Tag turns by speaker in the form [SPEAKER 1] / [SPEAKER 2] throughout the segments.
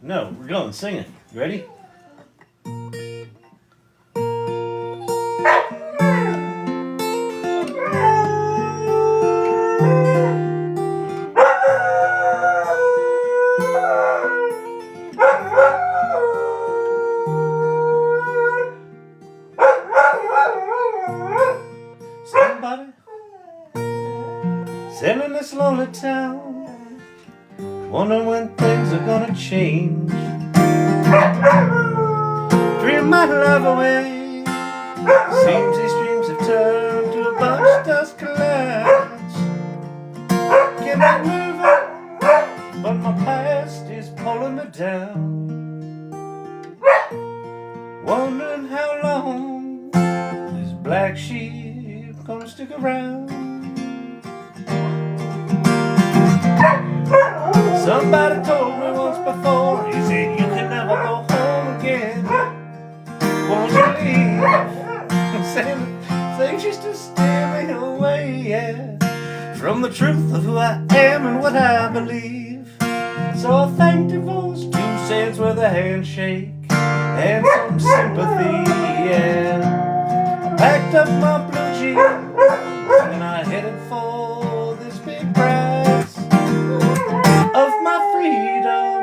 [SPEAKER 1] No, we're going. Sing it. You ready? Somebody sailing this lonely town, wondering when things are gonna change. Dream my life away, seems these dreams have turned to a bunch of dust clouds. Cannot move on, but my past is pulling me down. Wondering how long this black sheep gonna stick around. Somebody told me once before, he said you can never go home again. Won't you leave? Saying things used to steer me away, yeah, from the truth of who I am and what I believe. So I thanked divorce, 2 cents with a handshake and some sympathy, yeah. I packed up my blue jeans and I headed for this big prize of my freedom.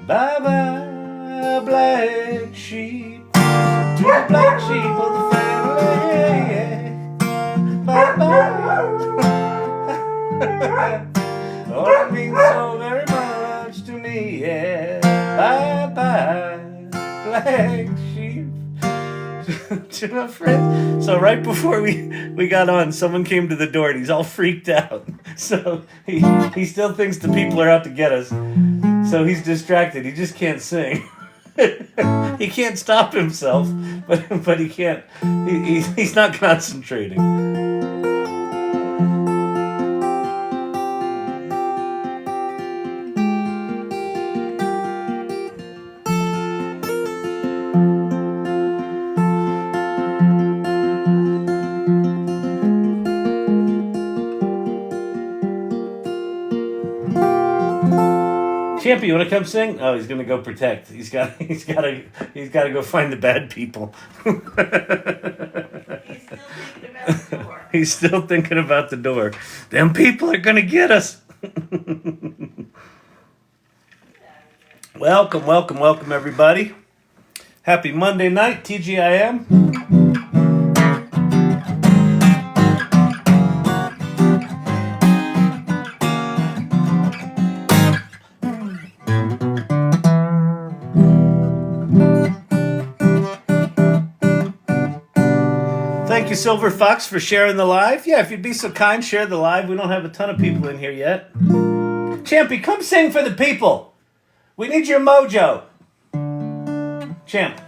[SPEAKER 1] Bye-bye, black sheep, to the black sheep of the family. Bye-bye. Oh, it means so very much to me, yeah. Bye-bye, black sheep. To my friend. So right before we got on, someone came to the door and he's all freaked out. So he still thinks the people are out to get us. So he's distracted. He just can't sing. He can't stop himself, but he can't. He's not concentrating. Champy, you want to come sing? Oh, he's gonna go protect. He's got to go find the bad people. He's still thinking about the door. Them people are gonna get us. Welcome, everybody. Happy Monday night, TGIM. Thank you, Silver Fox, for sharing the live. Yeah, if you'd be so kind, share the live. We don't have a ton of people in here yet. Champy, come sing for the people. We need your mojo. Champ.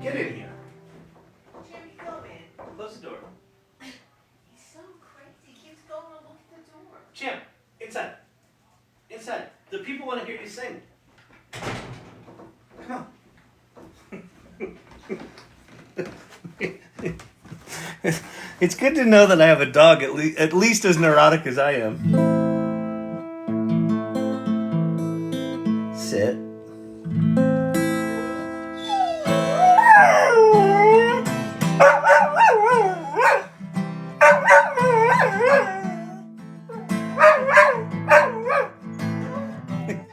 [SPEAKER 1] Get in here.
[SPEAKER 2] Champy, come in.
[SPEAKER 1] Close the door.
[SPEAKER 2] He's so crazy. He keeps going to look at the door.
[SPEAKER 1] Champ, inside. Inside. The people want to hear you sing. Come on. It's good to know that I have a dog at least as neurotic as I am. Sit.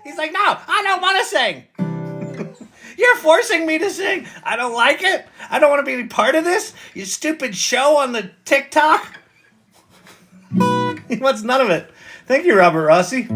[SPEAKER 1] He's like, no, I don't want to sing. You're forcing me to sing. I don't like it. I don't want to be a part of this. You stupid show on the TikTok. He wants none of it. Thank you, Robert Rossi.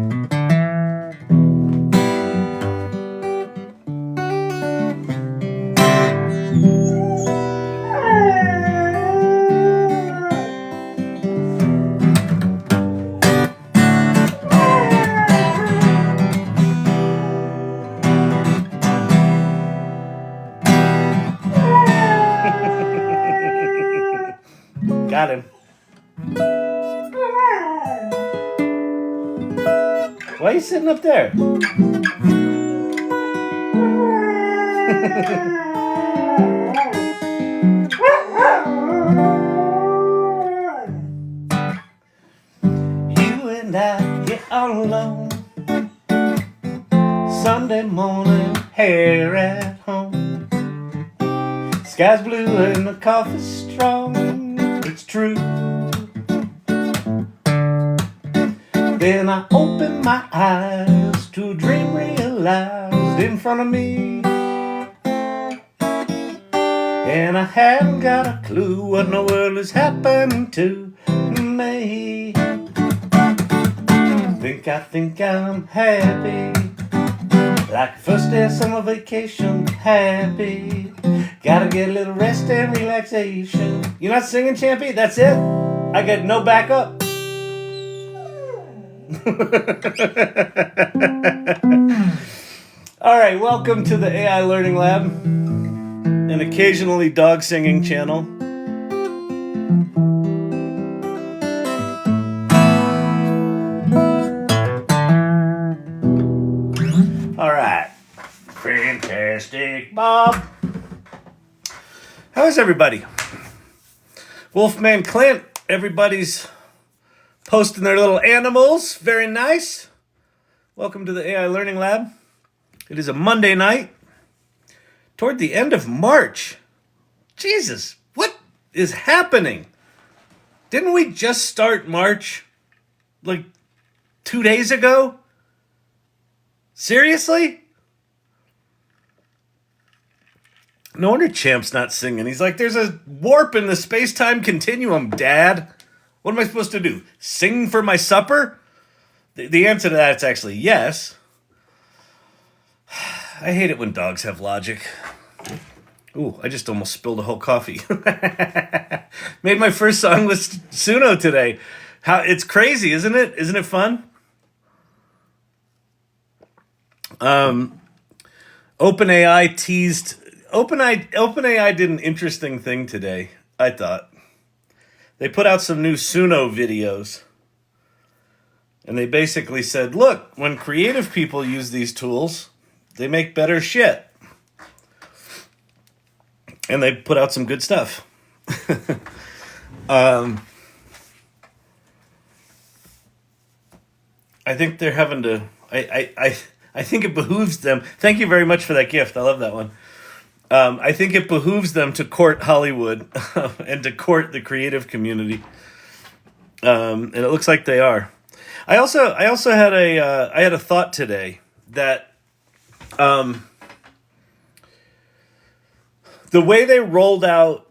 [SPEAKER 1] Got him. Why are you sitting up there? You and I get all alone. Sunday morning, hair at home. Sky's blue and the coffee's strong. It's true. Then I open my eyes to a dream realized in front of me. And I haven't got a clue what in the world is happening to me. I think I'm happy, like the first day of summer vacation. Happy, gotta get a little rest and relaxation. You're not singing, Champy? That's it? I get no backup. All right, welcome to the AI Learning Lab, an occasionally dog singing channel. All right, fantastic, Bob. How is everybody? Wolfman Clint, everybody's posting their little animals. Very nice. Welcome to the AI Learning Lab. It is a Monday night, toward the end of March. Jesus, what is happening? Didn't we just start March like 2 days ago? Seriously? No wonder Champ's not singing. He's like, there's a warp in the space-time continuum, Dad. What am I supposed to do? Sing for my supper? The answer to that is actually yes. I hate it when dogs have logic. Ooh, I just almost spilled a whole coffee. Made my first song with Suno today. It's crazy, isn't it? Isn't it fun? OpenAI teased. OpenAI did an interesting thing today, I thought. They put out some new Suno videos. And they basically said, look, when creative people use these tools, they make better shit. And they put out some good stuff. I think they're having to... I think it behooves them. Thank you very much for that gift. I love that one. I think it behooves them to court Hollywood and to court the creative community. And it looks like they are. I also had a thought today that the way they rolled out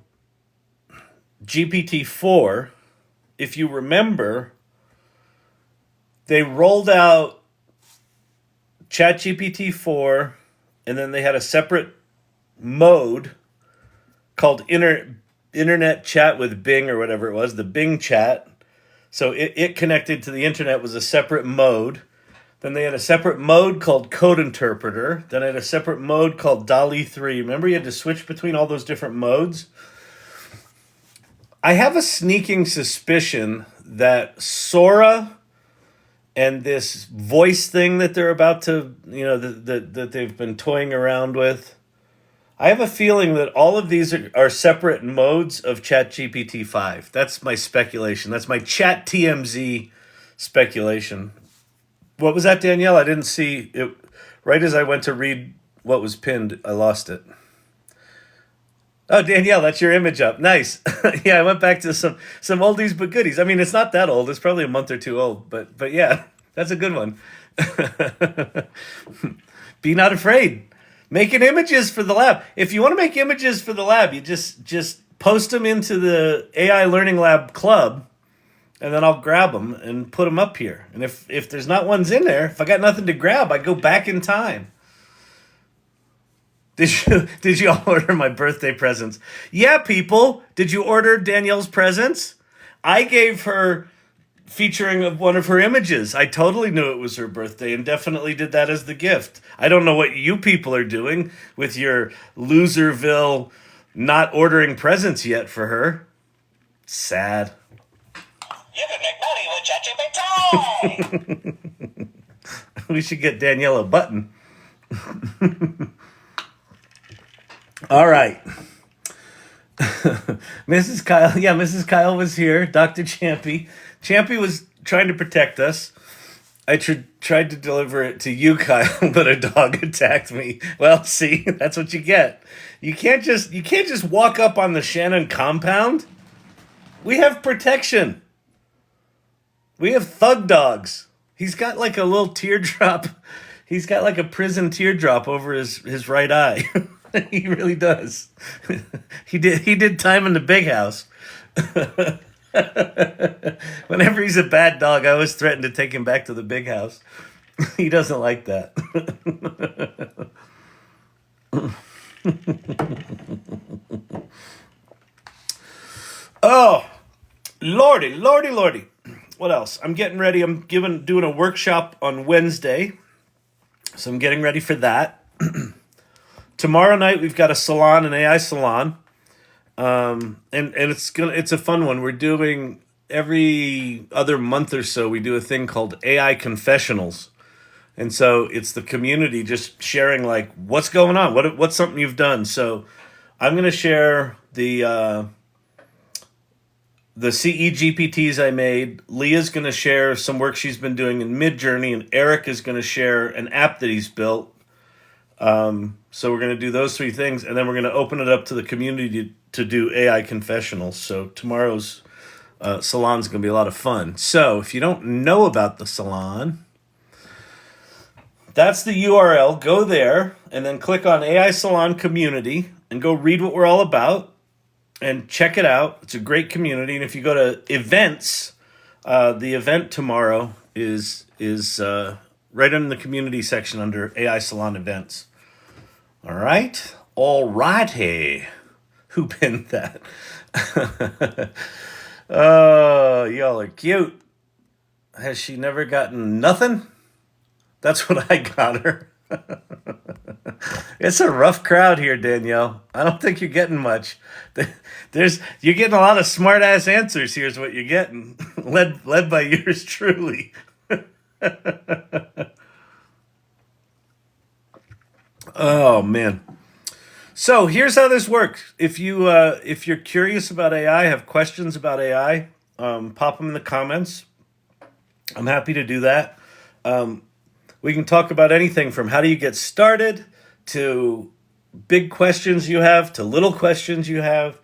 [SPEAKER 1] GPT-4, if you remember, they rolled out ChatGPT-4, and then they had a separate mode called Internet Chat with Bing or whatever it was, the Bing Chat. So it connected to the internet was a separate mode. Then they had a separate mode called Code Interpreter. Then I had a separate mode called DALL-E 3. Remember you had to switch between all those different modes? I have a sneaking suspicion that Sora and this voice thing that they're about to, that they've been toying around with, I have a feeling that all of these are separate modes of ChatGPT 5. That's my speculation. That's my Chat TMZ speculation. What was that, Danielle? I didn't see it. Right as I went to read what was pinned, I lost it. Oh, Danielle, that's your image up. Nice. Yeah, I went back to some oldies but goodies. I mean, it's not that old. It's probably a month or two old. But yeah, that's a good one. Be not afraid. Making images for the lab. If you want to make images for the lab, you just post them into the AI Learning Lab Club, and then I'll grab them and put them up here. And if there's not ones in there, if I got nothing to grab, I go back in time. Did you all order my birthday presents? Yeah, people. Did you order Danielle's presents? I gave her featuring of one of her images. I totally knew it was her birthday and definitely did that as the gift. I don't know what you people are doing with your Loserville not ordering presents yet for her. Sad.
[SPEAKER 3] You can make money with ChatGPT.
[SPEAKER 1] We should get Danielle a button. All right. Mrs. Kyle, yeah, Mrs. Kyle was here. Dr. Champy. Champy was trying to protect us. I tried to deliver it to you, Kyle, but a dog attacked me. Well, see, that's what you get. You can't just walk up on the Shannon compound. We have protection. We have thug dogs. He's got like a little teardrop. He's got like a prison teardrop over his right eye. He really does. He did time in the big house. Whenever he's a bad dog, I always threaten to take him back to the big house. He doesn't like that. Oh, lordy, lordy, lordy. What else? I'm getting ready. I'm doing a workshop on Wednesday. So I'm getting ready for that. Tomorrow night we've got a salon, an AI salon. And it's a fun one. We're doing every other month or so we do a thing called AI confessionals. And so it's the community just sharing like what's going on, what's something you've done. So I'm going to share the CE GPTs I made. Leah's going to share some work she's been doing in MidJourney, and Eric is going to share an app that he's built. So we're going to do those three things, and then we're going to open it up to the community to do AI confessionals. So tomorrow's salon's going to be a lot of fun. So if you don't know about the salon, that's the URL. Go there, and then click on AI Salon Community, and go read what we're all about, and check it out. It's a great community, and if you go to events, the event tomorrow is right in the community section under AI Salon events. All right. All righty. Who pinned that? Oh, y'all are cute. Has she never gotten nothing? That's what I got her. It's a rough crowd here, Danielle. I don't think you're getting much. You're getting a lot of smart ass answers. Here's what you're getting, led by yours truly. Oh man. So here's how this works. If you're curious about AI, have questions about AI, pop them in the comments. I'm happy to do that. We can talk about anything from how do you get started to big questions you have to little questions you have.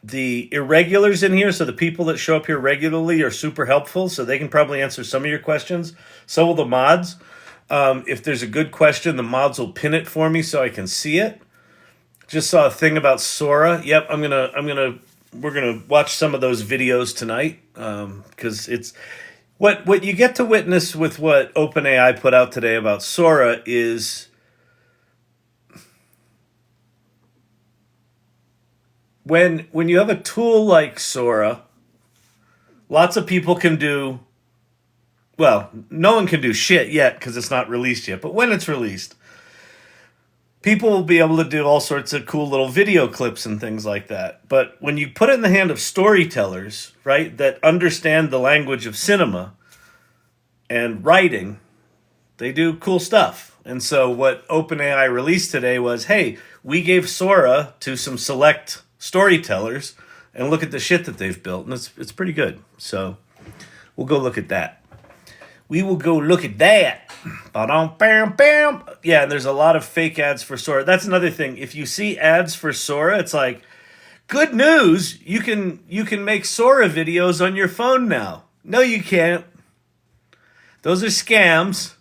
[SPEAKER 1] The irregulars in here, so the people that show up here regularly are super helpful, so they can probably answer some of your questions. So will the mods. If there's a good question, the mods will pin it for me so I can see it. Just saw a thing about Sora. Yep, we're gonna watch some of those videos tonight because it's what you get to witness with what OpenAI put out today about Sora is when you have a tool like Sora, lots of people can do. Well, no one can do shit yet because it's not released yet. But when it's released, people will be able to do all sorts of cool little video clips and things like that. But when you put it in the hand of storytellers, right, that understand the language of cinema and writing, they do cool stuff. And so what OpenAI released today was, hey, we gave Sora to some select storytellers, and look at the shit that they've built. And it's pretty good. So we'll go look at that. We will go look at that. Yeah, and there's a lot of fake ads for Sora. That's another thing. If you see ads for Sora, it's like, good news, you can make Sora videos on your phone now. No, you can't. Those are scams.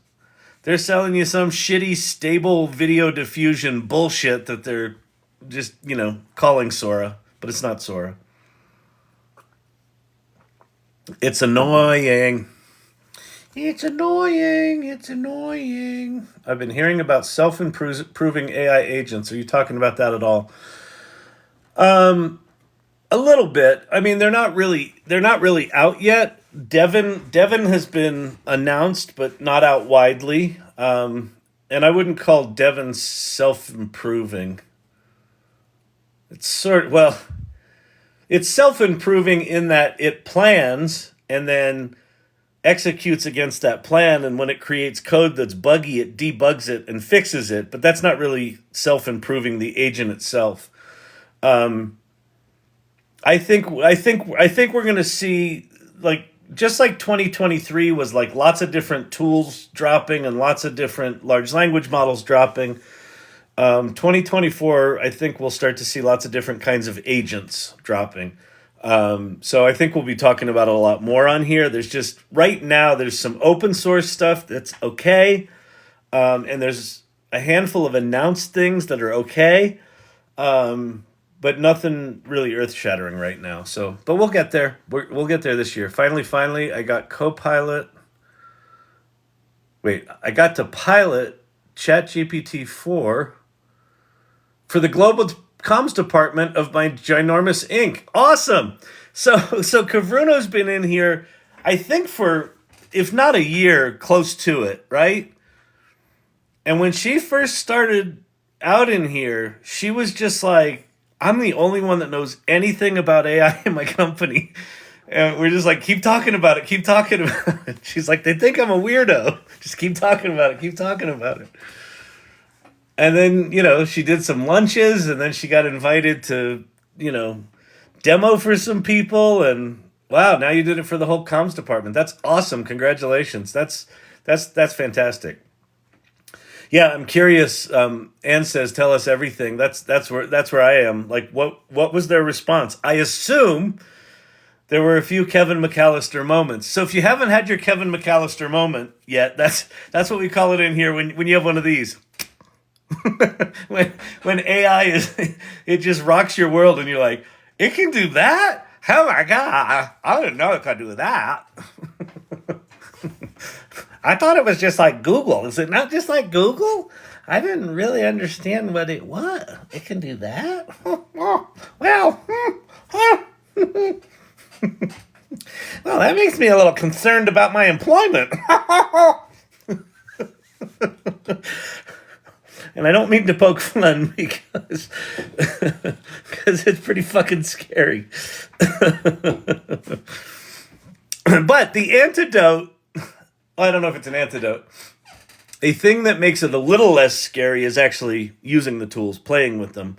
[SPEAKER 1] They're selling you some shitty stable video diffusion bullshit that they're just, calling Sora, but it's not Sora. It's annoying. It's annoying. It's annoying. I've been hearing about self-improving AI agents. Are you talking about that at all? A little bit. I mean, they're not really out yet. Devin has been announced, but not out widely. And I wouldn't call Devin self-improving. It's self-improving in that it plans and then executes against that plan, and when it creates code that's buggy, it debugs it and fixes it. But that's not really self-improving the agent itself. I think we're going to see, like, just like 2023 was like lots of different tools dropping and lots of different large language models dropping. 2024, I think we'll start to see lots of different kinds of agents dropping. So I think we'll be talking about it a lot more on here. There's just, right now, there's some open source stuff that's okay. And there's a handful of announced things that are okay. But nothing really earth-shattering right now. So, but we'll get there. We'll get there this year. Finally, I got Copilot. Wait, I got to pilot ChatGPT-4 for the global comms department of my ginormous Inc. Awesome. So Kavruno's been in here, I think for, if not a year, close to it, right? And when she first started out in here, she was just like, I'm the only one that knows anything about AI in my company. And we're just like, keep talking about it. Keep talking about it. She's like, they think I'm a weirdo. Just keep talking about it. Keep talking about it. And then, she did some lunches, and then she got invited to, demo for some people. And wow, now you did it for the whole comms department. That's awesome. Congratulations. That's fantastic. Yeah, I'm curious. Anne says, "Tell us everything." That's where I am. Like, what was their response? I assume there were a few Kevin McAllister moments. So if you haven't had your Kevin McAllister moment yet, that's what we call it in here. When you have one of these, when AI it just rocks your world, and you're like, it can do that? Oh my god! I didn't know it could do that. I thought it was just like Google. Is it not just like Google? I didn't really understand what it was. It can do that? Well, well, that makes me a little concerned about my employment. And I don't mean to poke fun because it's pretty fucking scary. But the antidote, I don't know if it's an antidote. A thing that makes it a little less scary is actually using the tools, playing with them,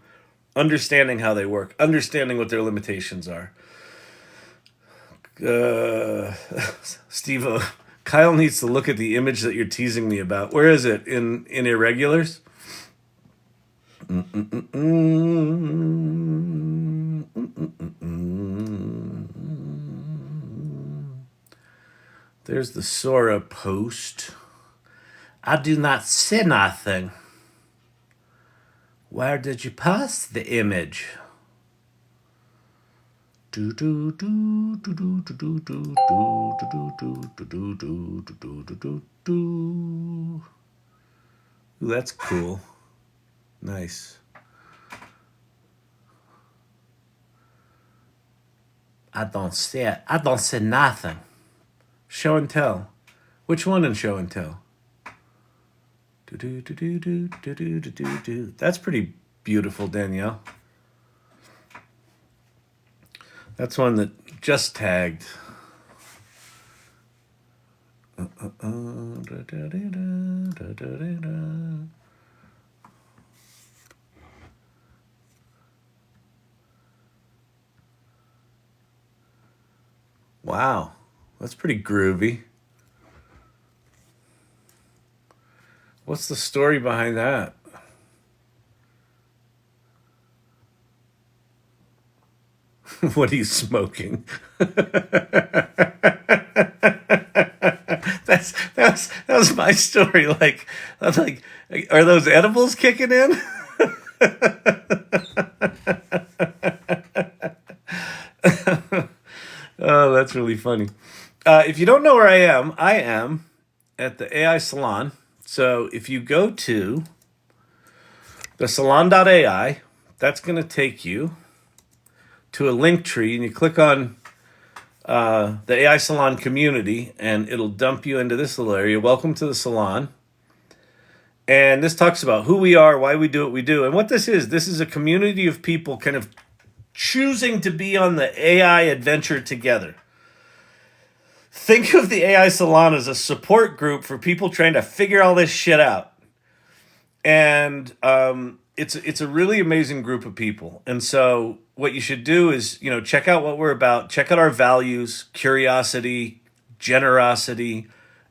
[SPEAKER 1] understanding how they work, understanding what their limitations are. Steve, Kyle needs to look at the image that you're teasing me about. Where is it? In Irregulars? There's the Sora post. I do not see nothing. Where did you post the image? Ooh, that's cool. Nice. I don't see it. I don't see nothing. Show and tell. Which one in show and tell? That's pretty beautiful, Danielle. That's one that just tagged. Wow, that's pretty groovy. What's the story behind that? What are you smoking? That was my story. Like, are those edibles kicking in? Oh, that's really funny. If you don't know where I am at the AI Salon. So if you go to the salon.ai, that's going to take you to a link tree, and you click on the AI Salon community, and it'll dump you into this little area. Welcome to the salon. And this talks about who we are, why we do what we do. And what this is a community of people kind of choosing to be on the AI adventure together. think of the AI Salon as a support group for people trying to figure all this shit out. And it's a really amazing group of people. And so what you should do is, you know, check out what we're about, check out our values: curiosity, generosity,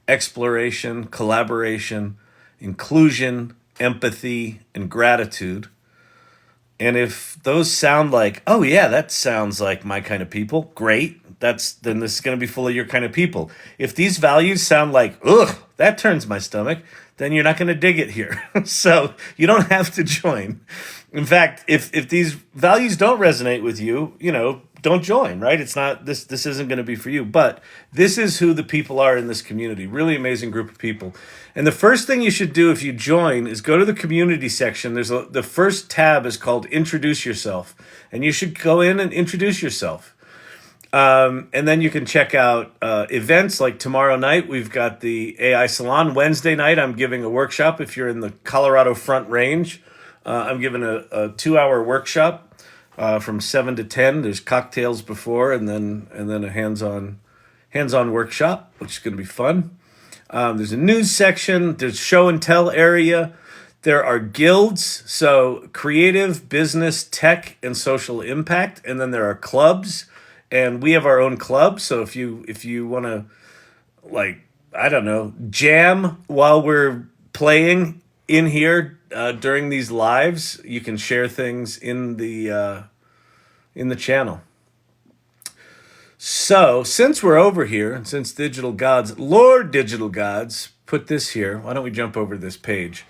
[SPEAKER 1] exploration, collaboration, inclusion, empathy, and gratitude. And if those sound like, oh yeah, that sounds like my kind of people, great. Then this is going to be full of your kind of people. If these values sound like, ugh, that turns my stomach, then you're not going to dig it here. So you don't have to join. In fact, if these values don't resonate with you, you know, don't join, right? It's not, this isn't going to be for you. But this is who the people are in this community. Really amazing group of people. And the first thing you should do if you join is go to the community section. The first tab is called Introduce Yourself. And you should go in and introduce yourself. And then you can check out events like tomorrow night. We've got the AI Salon. Wednesday night, I'm giving a workshop. If you're in the Colorado Front Range, I'm giving a 2-hour workshop from 7 to 10. There's cocktails before, and then a hands-on workshop, which is going to be fun. There's a news section. There's show and tell area. There are guilds, so creative, business, tech, and social impact. And then there are clubs. And we have our own club, so if you want to, like, I don't know, jam while we're playing in here during these lives, you can share things in the channel. So since we're over here, and since Lord Digital Gods put this here, why don't we jump over to this page?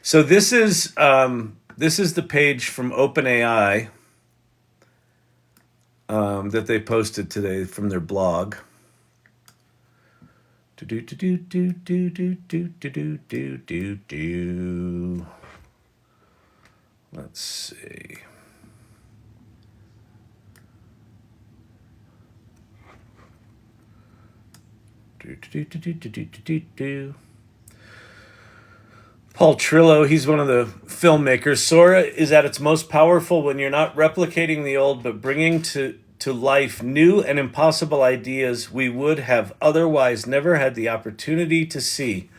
[SPEAKER 1] So this is the page from OpenAI. That they posted today from their blog. Let's see. Paul TRILLO, he's one of the filmmakers. Sora is at its most powerful when you're not replicating the old, but bringing to life new and impossible ideas we would have otherwise never had the opportunity to see,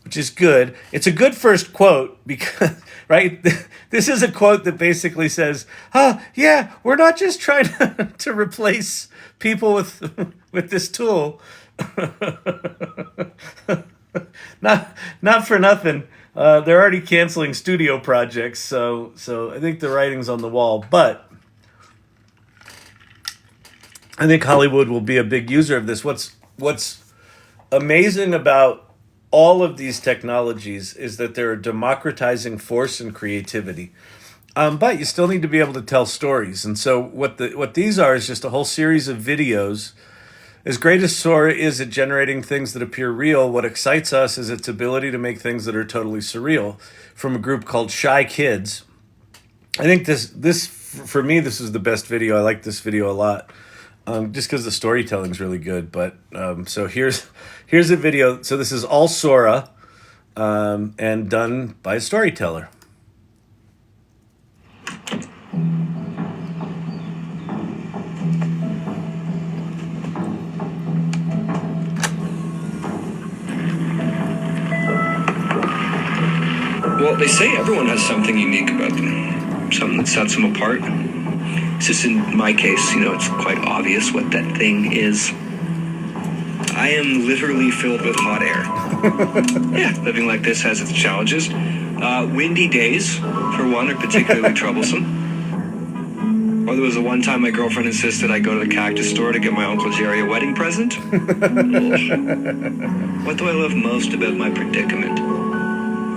[SPEAKER 1] which is good. It's a good first quote because, right, this is a quote that basically says, yeah, we're not just trying to replace people with this tool. Not for nothing. They're already canceling studio projects, so I think the writing's on the wall. But I think Hollywood will be a big user of this. What's amazing about all of these technologies is that they're a democratizing force and creativity. But you still need to be able to tell stories. And so what these are is just a whole series of videos. As great as Sora is at generating things that appear real, what excites us is its ability to make things that are totally surreal, from a group called Shy Kids. I think this for me, this is the best video. I like this video a lot. Just because the storytelling's really good. But so here's a video. So this is all Sora and done by a storyteller.
[SPEAKER 4] Well, they say everyone has something unique about them, something that sets them apart. It's just in my case, it's quite obvious what that thing is. I am literally filled with hot air. Yeah, living like this has its challenges. Windy days, for one, are particularly troublesome. Or there was one time my girlfriend insisted I go to the cactus store to get my Uncle Jerry a wedding present. What do I love most about my predicament?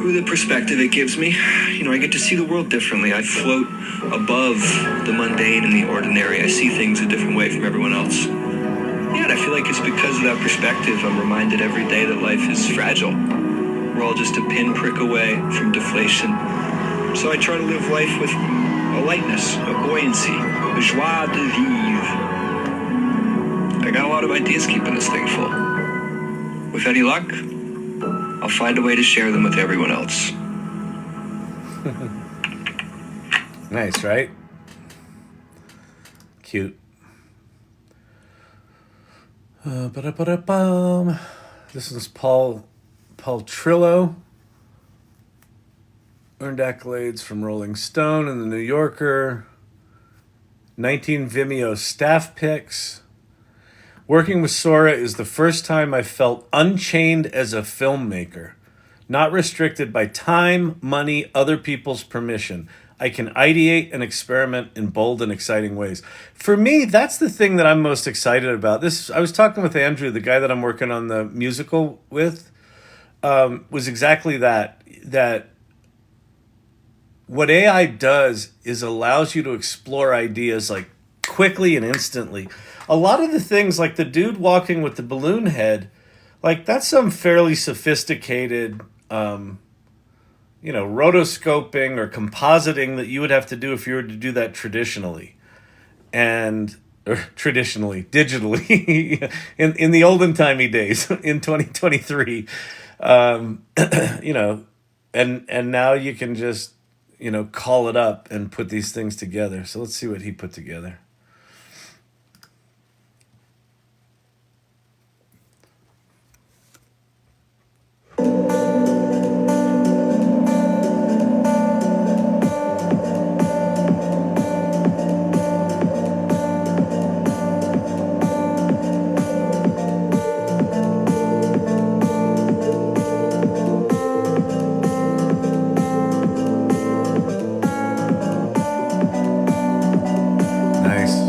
[SPEAKER 4] The perspective it gives me. I get to see the world differently. I float above the mundane and the ordinary. I see things a different way from everyone else. Yeah, and I feel like it's because of that perspective I'm reminded every day that life is fragile. We're all just a pinprick away from deflation. So I try to live life with a lightness, a buoyancy, a joie de vivre. I got a lot of ideas keeping this thing full. With any luck, I'll find a way to share them with everyone else.
[SPEAKER 1] Nice, right? Cute. Ba-da-ba-da-bum. This is Paul TRILLO. Earned accolades from Rolling Stone and The New Yorker. 19 Vimeo staff picks. Working with Sora is the first time I felt unchained as a filmmaker, not restricted by time, money, other people's permission. I can ideate and experiment in bold and exciting ways. For me, that's the thing that I'm most excited about. I was talking with Andrew, the guy that I'm working on the musical with, was exactly that. That what AI does is allows you to explore ideas like quickly and instantly. A lot of the things, like the dude walking with the balloon head, like that's some fairly sophisticated, rotoscoping or compositing that you would have to do if you were to do that traditionally. Digitally, in the olden timey days, in 2023. um, and now you can just, call it up and put these things together. So let's see what he put together. Nice.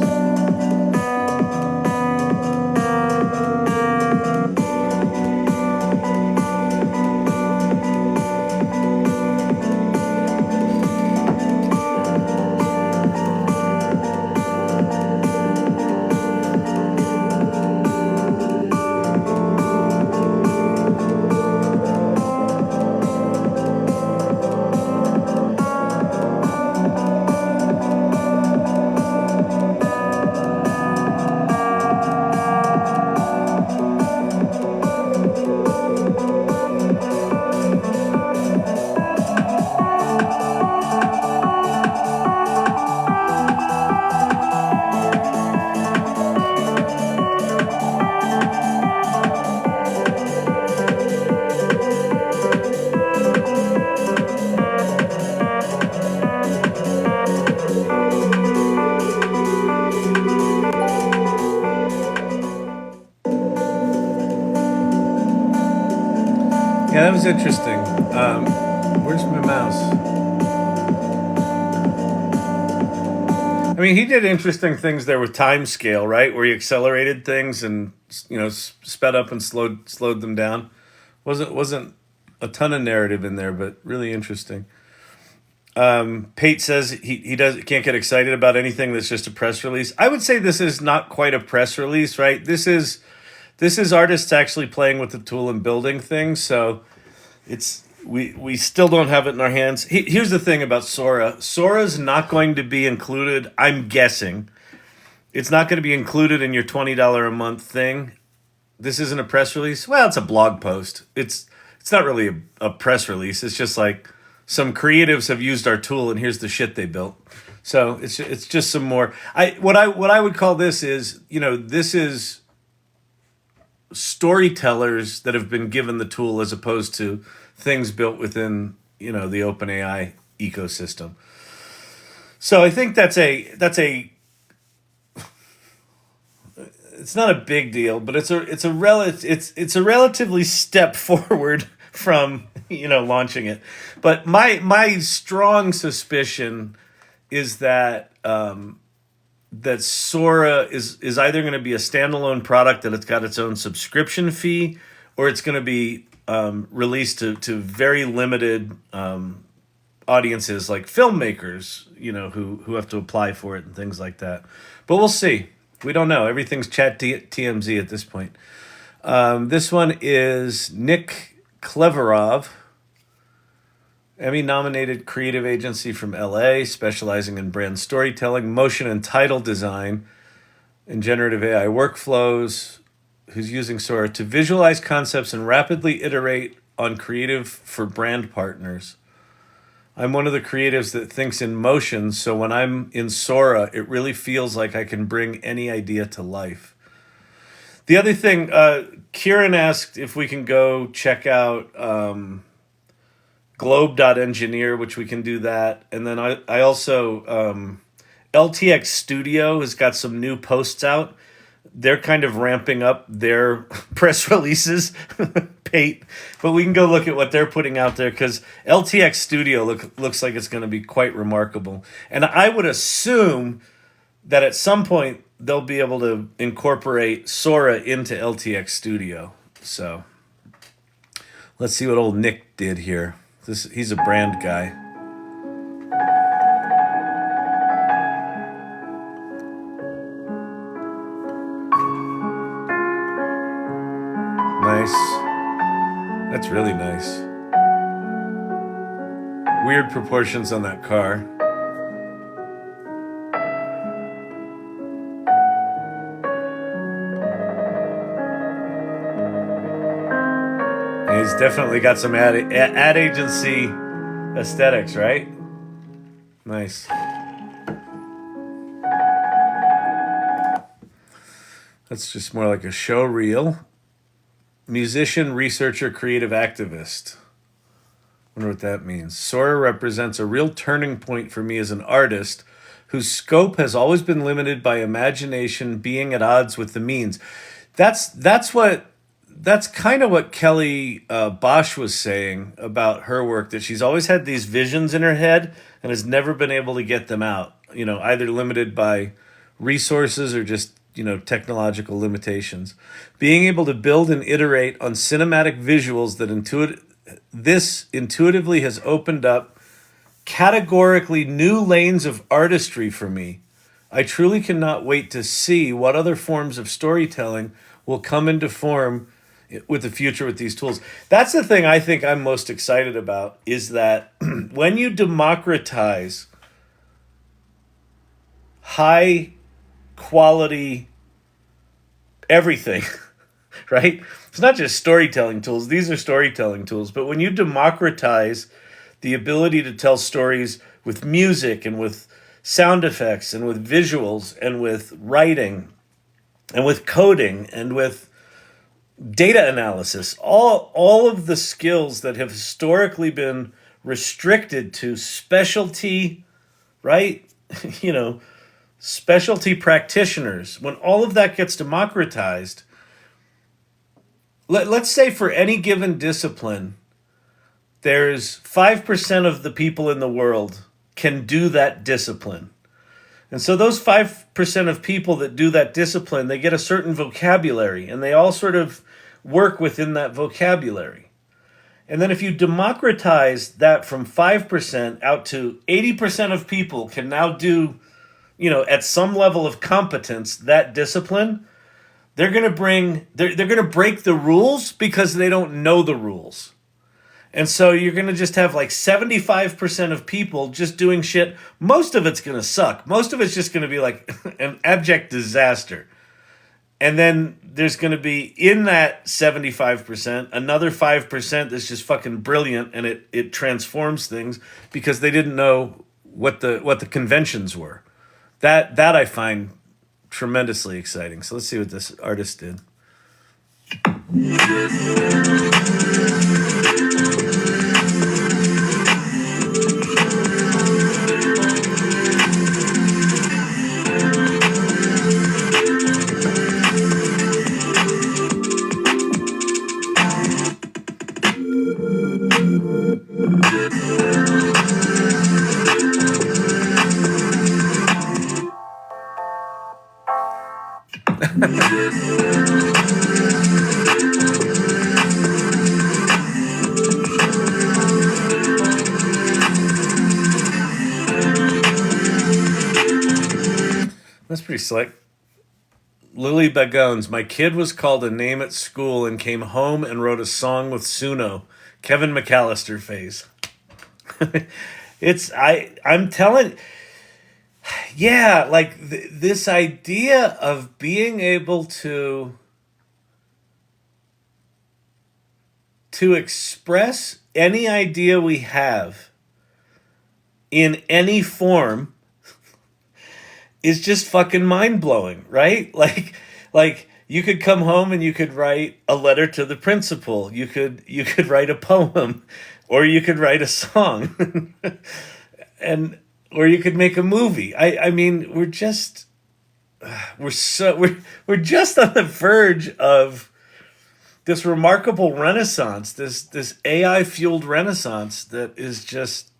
[SPEAKER 1] Yeah, that was interesting. Where's my mouse? I mean, he did interesting things there with time scale, right? Where he accelerated things and sped up and slowed them down. Wasn't a ton of narrative in there, but really interesting. Pate says he can't get excited about anything that's just a press release. I would say this is not quite a press release, right? This is artists actually playing with the tool and building things. So we still don't have it in our hands. Here's the thing about Sora. Sora's not going to be included. I'm guessing it's not going to be included in your $20 a month thing. This isn't a press release. Well, it's a blog post. It's not really a press release. It's just like some creatives have used our tool and here's the shit they built. So it's just some more. What I would call this is, this is storytellers that have been given the tool as opposed to things built within, the OpenAI ecosystem. So I think that's a it's not a big deal, but it's a relatively step forward from launching it. But my strong suspicion is that that Sora is either going to be a standalone product that it's got its own subscription fee, or it's going to be released to very limited audiences like filmmakers, who have to apply for it and things like that. But we'll see. We don't know. Everything's chat TMZ at this point. This one is Nick Cleverov, Emmy-nominated creative agency from LA, specializing in brand storytelling, motion and title design, and generative AI workflows, who's using Sora to visualize concepts and rapidly iterate on creative for brand partners. I'm one of the creatives that thinks in motion, so when I'm in Sora, it really feels like I can bring any idea to life. The other thing, Kieran asked if we can go check out GLOBE.ENGINEER, which we can do that. And then I also, LTX Studio has got some new posts out. They're kind of ramping up their press releases, Pate. But we can go look at what they're putting out there, because LTX Studio looks like it's going to be quite remarkable. And I would assume that at some point they'll be able to incorporate Sora into LTX Studio. So let's see what old Nick did here. He's a brand guy. Nice. That's really nice. Weird proportions on that car. And he's definitely got some ad agency aesthetics, right? Nice. That's just more like a show reel. Musician, researcher, creative activist. Wonder what that means. Sora represents a real turning point for me as an artist whose scope has always been limited by imagination being at odds with the means. That's kind of what Kelly Bosch was saying about her work, that she's always had these visions in her head and has never been able to get them out, either limited by resources or just technological limitations. Being able to build and iterate on cinematic visuals that intuitively has opened up categorically new lanes of artistry for me. I truly cannot wait to see what other forms of storytelling will come into form with the future with these tools. That's the thing I think I'm most excited about, is that when you democratize high quality everything, right? It's not just storytelling tools. These are storytelling tools. But when you democratize the ability to tell stories with music and with sound effects and with visuals and with writing and with coding and with data analysis, all of the skills that have historically been restricted to specialty, right? Specialty practitioners, when all of that gets democratized, let's say for any given discipline, there's 5% of the people in the world can do that discipline. And so those 5% of people that do that discipline, they get a certain vocabulary, and they all sort of work within that vocabulary. And then if you democratize that from 5% out to 80% of people can now do, at some level of competence, that discipline, they're going to break the rules because they don't know the rules. And so you're going to just have like 75% of people just doing shit. Most of it's going to suck. Most of it's just going to be like an abject disaster. And then there's going to be, in that 75%, another 5% that's just fucking brilliant, and it transforms things because they didn't know what the conventions were. That I find tremendously exciting. So let's see what this artist did. That's pretty slick. Lily Bagones, my kid was called a name at school and came home and wrote a song with Suno. Kevin McAllister phase. I'm telling, yeah, like this idea of being able to express any idea we have in any form is just fucking mind-blowing, right? Like you could come home and you could write a letter to the principal. You could write a poem, or you could write a song, and or you could make a movie. I mean, we're just we're just on the verge of this remarkable renaissance, this AI fueled renaissance that is just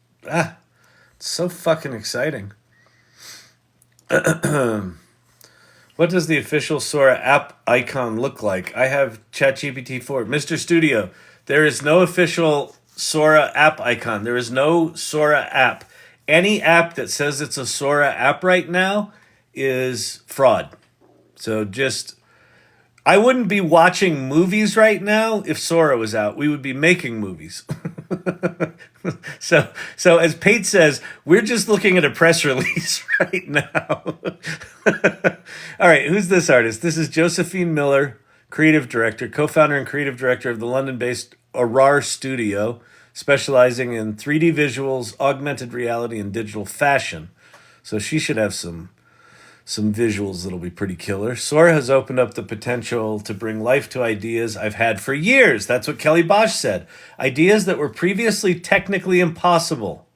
[SPEAKER 1] so fucking exciting. What does the official Sora app icon look like? I have ChatGPT 4. Mr. Studio, there is no official Sora app icon. There is no Sora app. Any app that says it's a Sora app right now is fraud. So just, I wouldn't be watching movies right now if Sora was out. We would be making movies. So as Pate says, we're just looking at a press release right now. All right, who's this artist? This is Josephine Miller, creative director, co-founder and creative director of the London-based Arar Studio, specializing in 3D visuals, augmented reality, and digital fashion. So she should have some visuals that'll be pretty killer. Sora has opened up the potential to bring life to ideas I've had for years. That's what Kelly Bosch said. Ideas that were previously technically impossible.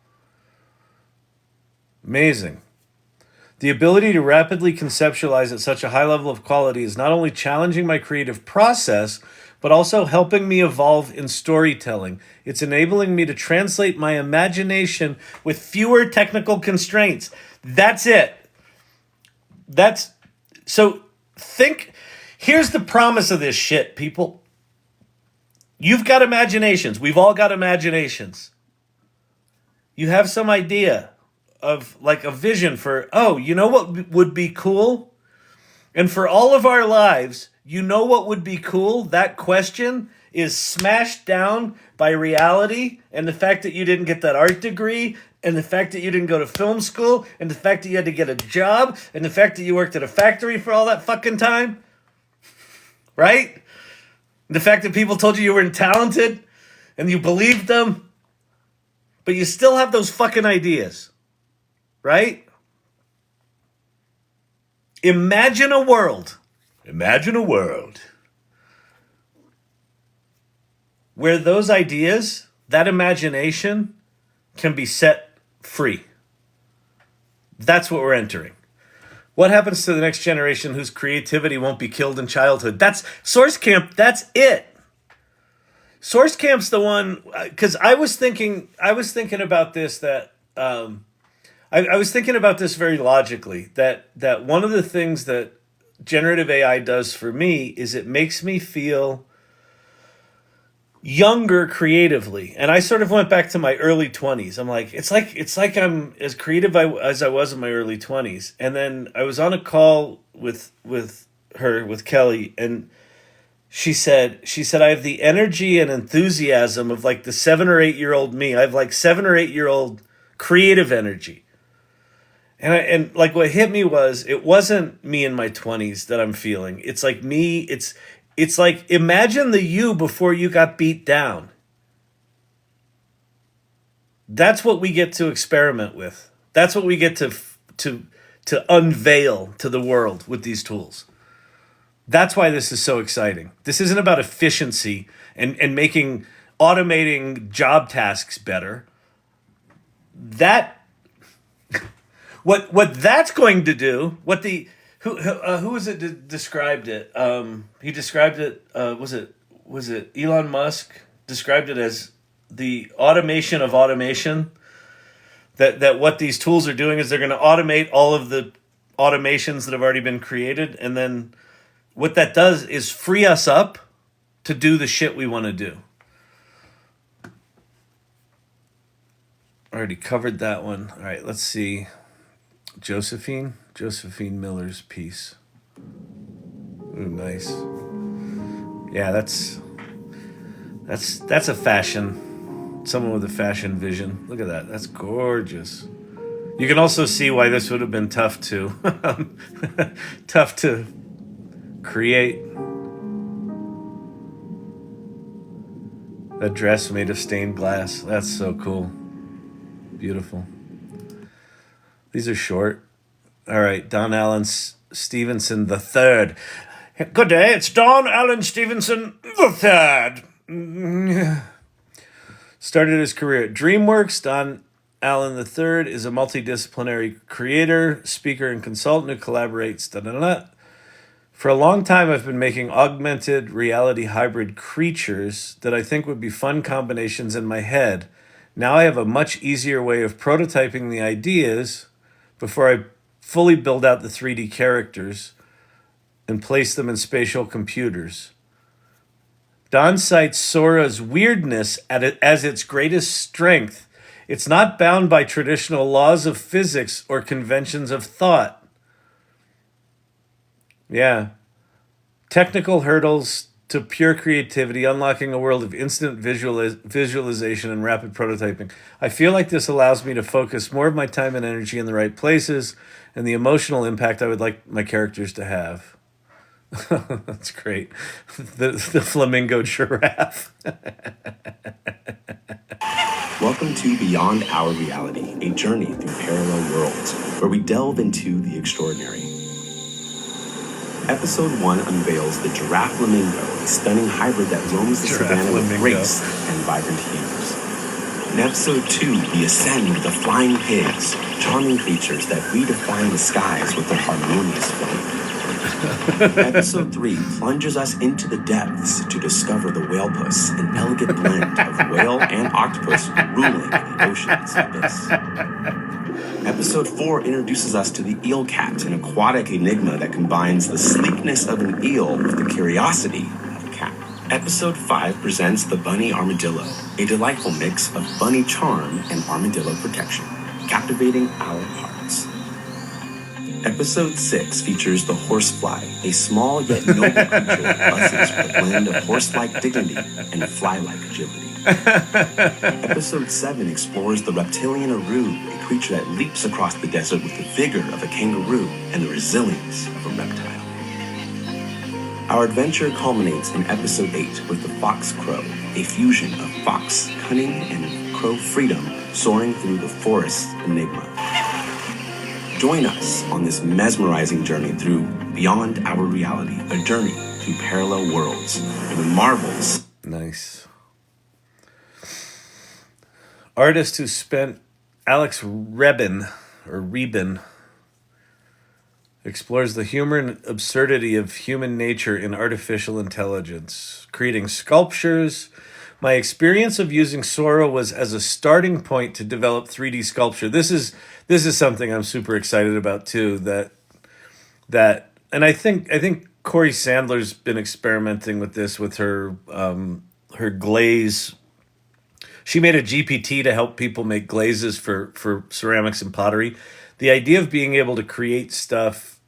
[SPEAKER 1] Amazing. The ability to rapidly conceptualize at such a high level of quality is not only challenging my creative process, but also helping me evolve in storytelling. It's enabling me to translate my imagination with fewer technical constraints. That's it. Here's the promise of this shit, people. You've got imaginations. We've all got imaginations. You have some idea of like a vision for, you know what would be cool? And for all of our lives, you know what would be cool? That question is smashed down by reality and the fact that you didn't get that art degree, and the fact that you didn't go to film school, and the fact that you had to get a job, and the fact that you worked at a factory for all that fucking time. Right? The fact that people told you weren't talented, and you believed them, but you still have those fucking ideas. Right? Imagine a world where those ideas, that imagination, can be set free. That's what we're entering. What happens to the next generation whose creativity won't be killed in childhood? That's Source Camp. That's it. Source Camp's the one, because I was thinking about this, that I was thinking about this very logically, that one of the things that generative AI does for me is it makes me feel younger creatively. And I sort of went back to my early 20s. I'm like, it's like I'm as creative as I was in my early 20s. And then I was on a call with Kelly, and she said I have the energy and enthusiasm of like the 7 or 8 year old me. I have like 7 or 8 year old creative energy. And like what hit me was, it wasn't me in my 20s that I'm feeling. It's like me, it's like, imagine the you before you got beat down. That's what we get to experiment with. That's what we get to unveil to the world with these tools. That's why this is so exciting. This isn't about efficiency and automating job tasks better. What that's going to do, who was it that described it? He described it, was it Elon Musk described it as the automation of automation? That what these tools are doing is they're going to automate all of the automations that have already been created, and then what that does is free us up to do the shit we want to do. Already covered that one. All right, let's see. Josephine Miller's piece. Ooh, nice. Yeah, that's a fashion. Someone with a fashion vision. Look at that. That's gorgeous. You can also see why this would have been tough to create. That dress made of stained glass. That's so cool. Beautiful. These are short. All right, Don Allen Stevenson III. Good day, it's Don Allen Stevenson III. Started his career at DreamWorks. Don Allen III is a multidisciplinary creator, speaker, and consultant who collaborates. For a long time, I've been making augmented reality hybrid creatures that I think would be fun combinations in my head. Now I have a much easier way of prototyping the ideas before I fully build out the 3D characters and place them in spatial computers. Don cites Sora's weirdness as its greatest strength. It's not bound by traditional laws of physics or conventions of thought. Yeah. Technical hurdles to pure creativity, unlocking a world of instant visualization and rapid prototyping. I feel like this allows me to focus more of my time and energy in the right places and the emotional impact I would like my characters to have. That's great. The flamingo giraffe.
[SPEAKER 5] Welcome to Beyond Our Reality, a journey through parallel worlds, where we delve into the extraordinary. Episode 1 unveils the giraffe flamingo, a stunning hybrid that roams the savannah with grace and vibrant hues. In Episode 2, we ascend with the flying pigs, charming creatures that redefine the skies with their harmonious flight. Episode 3 plunges us into the depths to discover the whale puss, an elegant blend of whale and octopus ruling the ocean's abyss. Episode 4 introduces us to the eel cat, an aquatic enigma that combines the sleekness of an eel with the curiosity of a cat. Episode 5 presents the bunny armadillo, a delightful mix of bunny charm and armadillo protection, captivating our hearts. Episode 6 features the horsefly, a small yet noble creature that buzzes with a blend of horse-like dignity and fly-like agility. Episode 7 explores the reptilian aru, a creature that leaps across the desert with the vigor of a kangaroo and the resilience of a reptile. Our adventure culminates in Episode 8 with the fox crow, a fusion of fox cunning and crow freedom soaring through the forest enigma. Join us on this mesmerizing journey through Beyond Our Reality, a journey through parallel worlds where the marvels.
[SPEAKER 1] Nice. Artist who spent Alex Rebin explores the humor and absurdity of human nature in artificial intelligence, creating sculptures. My experience of using Sora was as a starting point to develop 3D sculpture. This is something I'm super excited about too. And I think Corey Sandler's been experimenting with this with her glaze. She made a GPT to help people make glazes for ceramics and pottery. The idea of being able to create stuff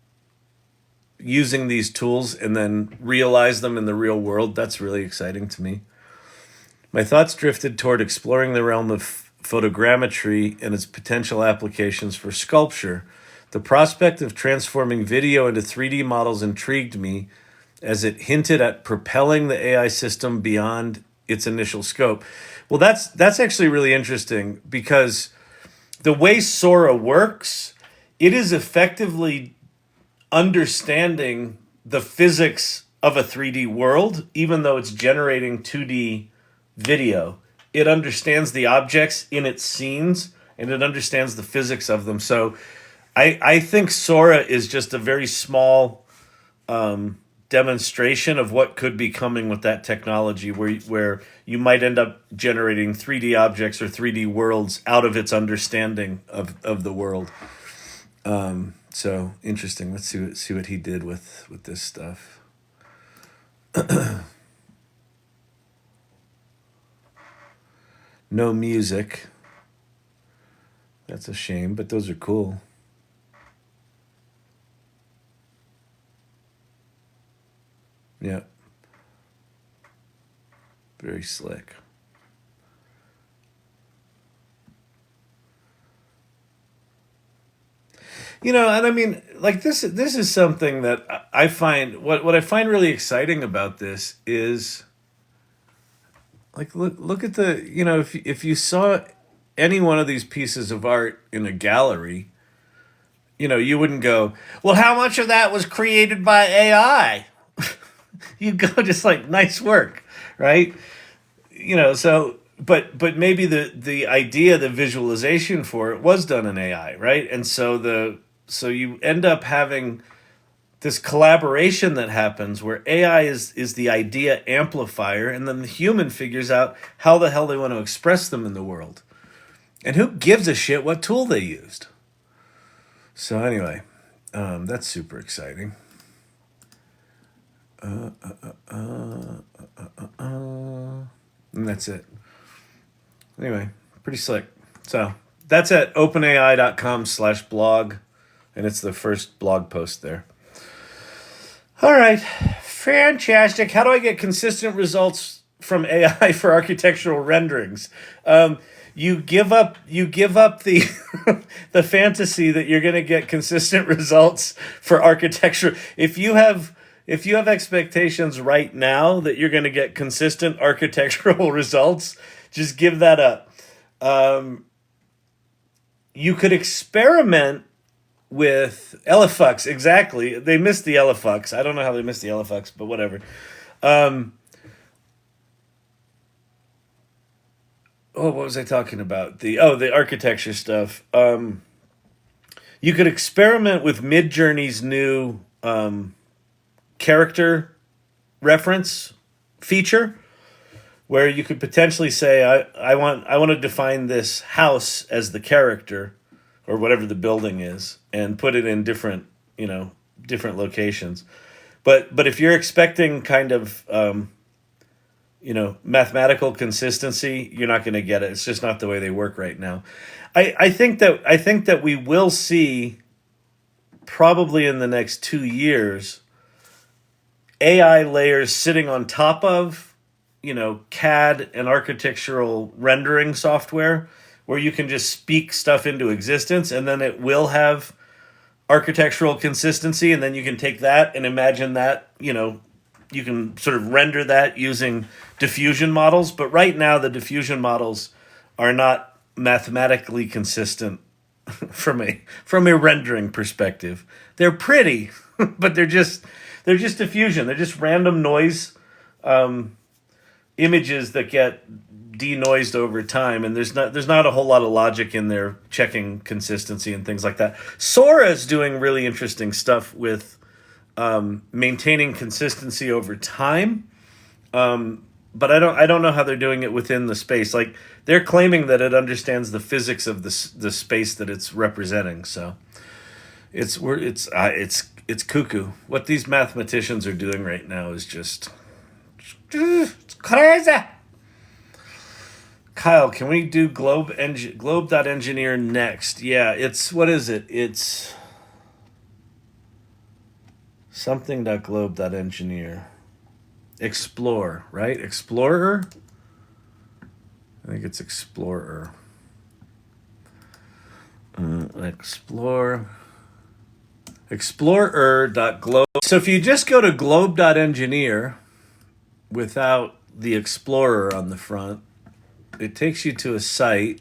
[SPEAKER 1] using these tools and then realize them in the real world, that's really exciting to me. My thoughts drifted toward exploring the realm of photogrammetry and its potential applications for sculpture. The prospect of transforming video into 3D models intrigued me as it hinted at propelling the AI system beyond its initial scope. Well, that's actually really interesting because the way Sora works, it is effectively understanding the physics of a 3D world, even though it's generating 2D video. It understands the objects in its scenes and it understands the physics of them. So I think Sora is just a very small demonstration of what could be coming with that technology, where you might end up generating 3D objects or 3D worlds out of its understanding of the world. So interesting. Let's see what he did with this stuff. No music. That's a shame, but those are cool. Yeah. Very slick. And I mean, like this is something that I find what I find really exciting about this is like look at the, if you saw any one of these pieces of art in a gallery, you wouldn't go, well, how much of that was created by AI? you go just like, nice work, right? You know, so but maybe the idea, the visualization for it was done in AI, right? And so you end up having this collaboration that happens where AI is the idea amplifier, and then the human figures out how the hell they want to express them in the world. And who gives a shit what tool they used? So anyway, that's super exciting. And that's it. Anyway, pretty slick. So that's at openai.com/blog, and it's the first blog post there. All right, fantastic. How do I get consistent results from AI for architectural renderings? You give up the the fantasy that you're going to get consistent results for architecture. If you have expectations right now that you're going to get consistent architectural results, just give that up. You could experiment with LFX. Exactly. They missed the LFX. I don't know how they missed the LFX, but whatever. What was I talking about? The architecture stuff. You could experiment with MidJourney's new character reference feature, where you could potentially say, I want to define this house as the character, or whatever the building is, and put it in different locations. But if you're expecting kind of mathematical consistency, you're not going to get it. It's just not the way they work right now. I think that we will see, probably in the next 2 years, AI layers sitting on top of CAD and architectural rendering software, where you can just speak stuff into existence, and then it will have architectural consistency, and then you can take that and imagine that, you can sort of render that using diffusion models. But right now, the diffusion models are not mathematically consistent from a rendering perspective. They're pretty, but they're just diffusion. They're just random noise images that get denoised over time, and there's not a whole lot of logic in there checking consistency and things like that. Sora is doing really interesting stuff with maintaining consistency over time, but I don't know how they're doing it within the space. Like, they're claiming that it understands the physics of the space that it's representing. So it's cuckoo. What these mathematicians are doing right now is just it's crazy. Kyle, can we do globe.engineer next? Yeah, what is it? It's something.globe.engineer. Explore, right? Explorer? I think it's Explorer. Explorer.globe. So if you just go to globe.engineer without the Explorer on the front, it takes you to a site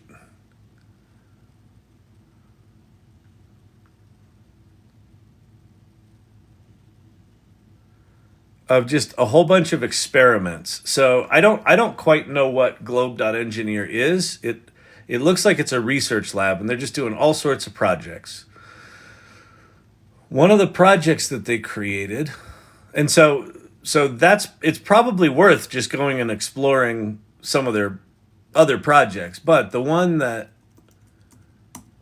[SPEAKER 1] of just a whole bunch of experiments. So I don't quite know what globe.engineer is. It looks like it's a research lab, and they're just doing all sorts of projects. One of the projects that they created, and so it's probably worth just going and exploring some of their other projects, but the one that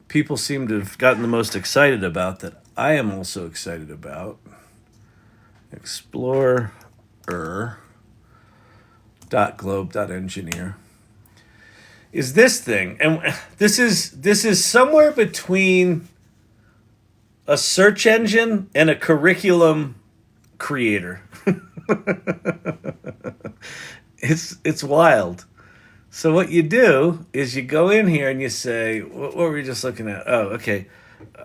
[SPEAKER 1] people seem to have gotten the most excited about, that I am also excited about, explorer.globe.engineer, is this thing. And this is somewhere between a search engine and a curriculum creator. It's wild. So what you do is you go in here and you say, what were we just looking at? Oh, okay.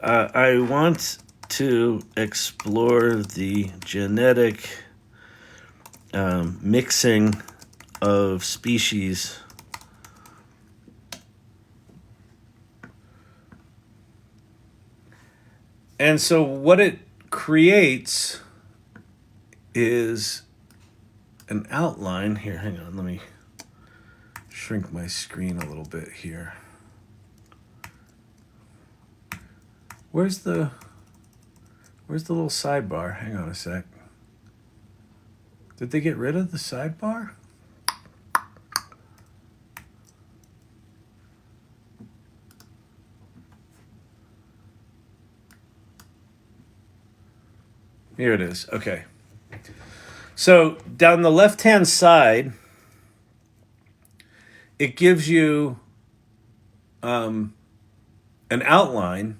[SPEAKER 1] I want to explore the genetic mixing of species And so what it creates is an outline here. Hang on, let me shrink my screen a little bit here. Where's the little sidebar? Hang on a sec. Did they get rid of the sidebar? Here it is. Okay. So down the left-hand side, it gives you an outline.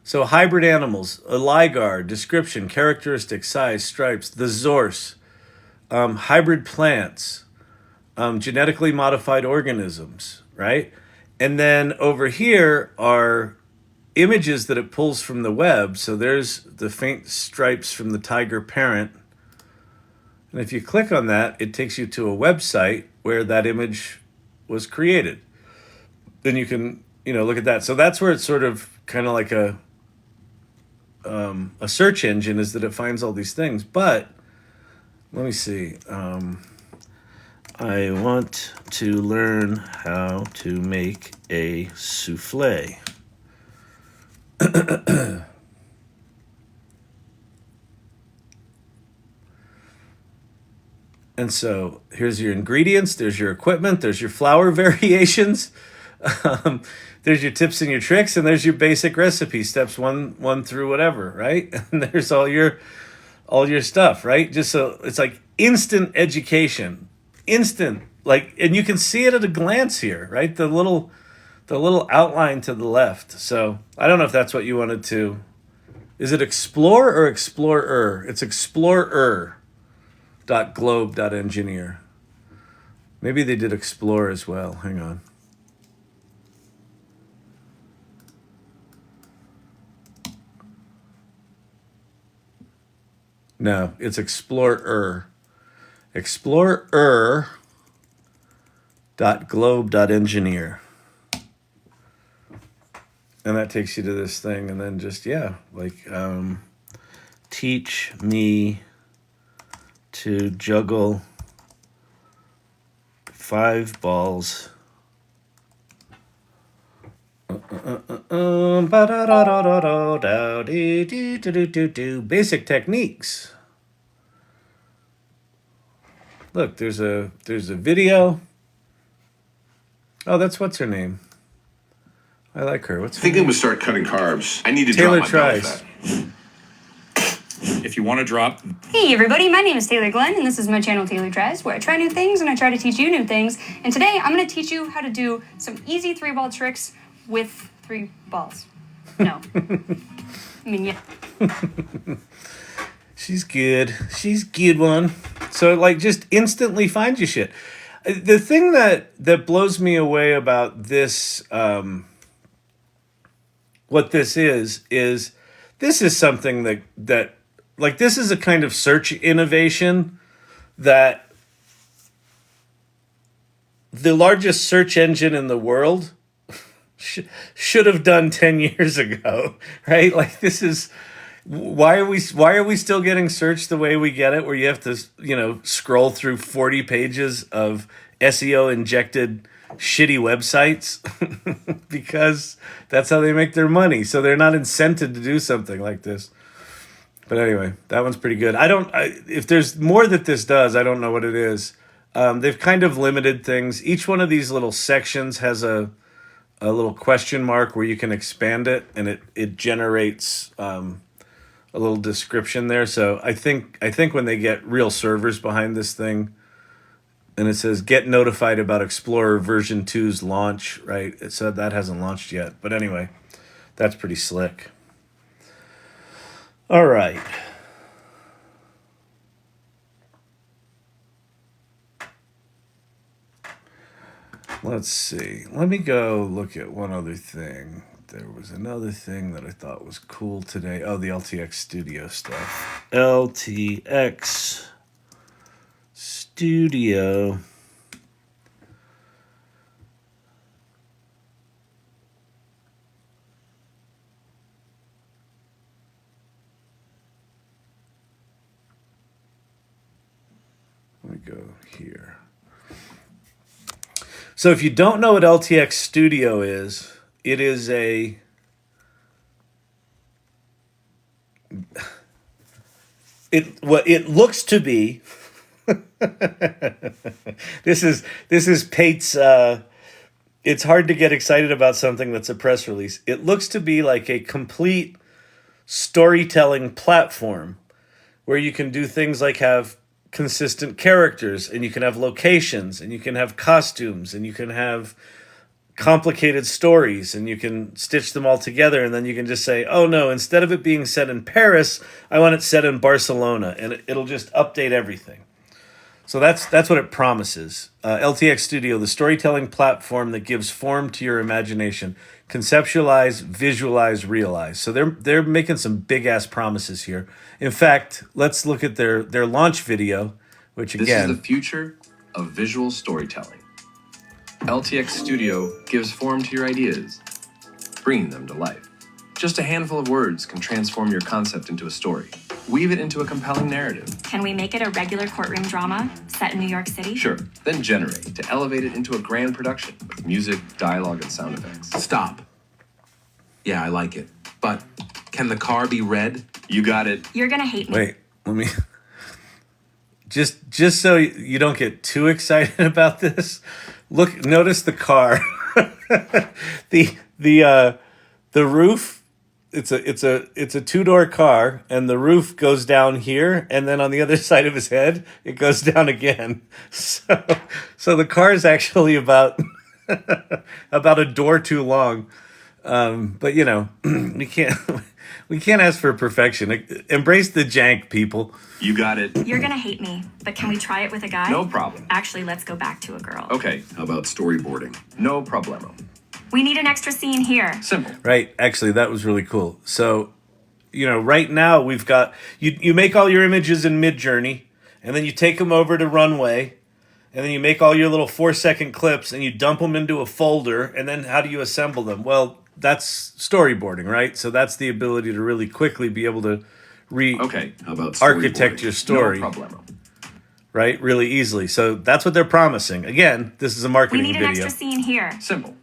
[SPEAKER 1] So hybrid animals, a ligar, description, characteristic, size, stripes, the source, hybrid plants, genetically modified organisms, right? And then over here are images that it pulls from the web. So there's the faint stripes from the tiger parent. And if you click on that, it takes you to a website where that image was created. Then you can, look at that. So that's where it's sort of kind of like a search engine, is that it finds all these things. But let me see. I want to learn how to make a souffle. And so here's your ingredients, there's your equipment, there's your flour variations, there's your tips and your tricks, and there's your basic recipe, steps one through whatever, right? And there's all your stuff, right? Just so it's like instant education, instant, like, and you can see it at a glance here, right? The little outline to the left. So I don't know if that's what you wanted to. Is it explore or explorer? It's explorer.globe.engineer. Maybe they did explore as well. Hang on. No, it's explorer. Explorer.globe.engineer. And that takes you to this thing, and then just, teach me to juggle 5 balls. Basic techniques. Look, there's a video. Oh, that's what's her name. I like her. What's her
[SPEAKER 6] Thinking
[SPEAKER 1] name?
[SPEAKER 6] to start cutting carbs. I need to
[SPEAKER 1] Taylor
[SPEAKER 6] drop my belly
[SPEAKER 1] tries.
[SPEAKER 6] fat.
[SPEAKER 7] If you want to drop.
[SPEAKER 8] Hey everybody, my name is Taylor Glenn, and this is my channel Taylor Tries, where I try new things and I try to teach you new things. And today I'm going to teach you how to do some easy 3-ball tricks with 3 balls. No. I mean, yeah.
[SPEAKER 1] She's good. She's good one. So like just instantly finds you shit. The thing that blows me away about this, what this is this is something that like, this is a kind of search innovation that the largest search engine in the world should have done 10 years ago, right? Like, this is, why are we still getting searched the way we get it, where you have to, scroll through 40 pages of SEO injected shitty websites? Because that's how they make their money. So they're not incented to do something like this. But anyway, that one's pretty good. If there's more that this does, I don't know what it is. They've kind of limited things. Each one of these little sections has a little question mark where you can expand it, and it generates a little description there. So I think when they get real servers behind this thing, and it says get notified about Explorer version 2's launch, right? It said that hasn't launched yet. But anyway, that's pretty slick. All right. Let's see. Let me go look at one other thing. There was another thing that I thought was cool today. Oh, the LTX Studio stuff. LTX Studio. Let me go here. So if you don't know what LTX Studio is, it is what it looks to be. This is Pate's. It's hard to get excited about something that's a press release. It looks to be like a complete storytelling platform where you can do things like have consistent characters, and you can have locations, and you can have costumes, and you can have complicated stories, and you can stitch them all together, and then you can just say, oh no, instead of it being set in Paris, I want it set in Barcelona, and it'll just update everything. So that's what it promises. LTX Studio, the storytelling platform that gives form to your imagination. Conceptualize, visualize, realize. So they're making some big ass promises here. In fact, let's look at their launch video, which again,
[SPEAKER 9] this is the future of visual storytelling. LTX Studio gives form to your ideas, bringing them to life. Just a handful of words can transform your concept into a story. Weave it into a compelling narrative.
[SPEAKER 10] Can we make it a regular courtroom drama set in New York City?
[SPEAKER 9] Sure. Then generate to elevate it into a grand production with music, dialogue, and sound effects.
[SPEAKER 5] Stop. Yeah, I like it. But can the car be red?
[SPEAKER 9] You got it.
[SPEAKER 10] You're gonna hate me.
[SPEAKER 1] wait, let me just so you don't get too excited about this. Look, notice the car. the roof. It's a two-door car, and the roof goes down here, and then on the other side of his head, it goes down again. So the car is actually about a door too long. But you know, we can't ask for perfection. Embrace the jank, people.
[SPEAKER 9] You got it.
[SPEAKER 10] You're gonna hate me, but can we try it with a guy?
[SPEAKER 9] No problem.
[SPEAKER 10] Actually, let's go back to a girl.
[SPEAKER 9] Okay.
[SPEAKER 6] How about storyboarding?
[SPEAKER 9] No problemo.
[SPEAKER 10] We need an extra scene here.
[SPEAKER 9] Simple.
[SPEAKER 1] Right. Actually, that was really cool. So, you know, right now we've got, you make all your images in MidJourney, and then you take them over to Runway, and then you make all your little 4-second clips, and you dump them into a folder, and then how do you assemble them? Well, that's storyboarding, right? So that's the ability to really quickly be able to
[SPEAKER 9] Okay.
[SPEAKER 6] How about
[SPEAKER 1] architect
[SPEAKER 6] storyboarding?
[SPEAKER 1] your story,
[SPEAKER 9] No problemo.
[SPEAKER 1] right? Really easily. So that's what they're promising. Again, this is a
[SPEAKER 10] We
[SPEAKER 1] marketing
[SPEAKER 10] need an
[SPEAKER 1] video.
[SPEAKER 10] extra scene here.
[SPEAKER 9] Simple.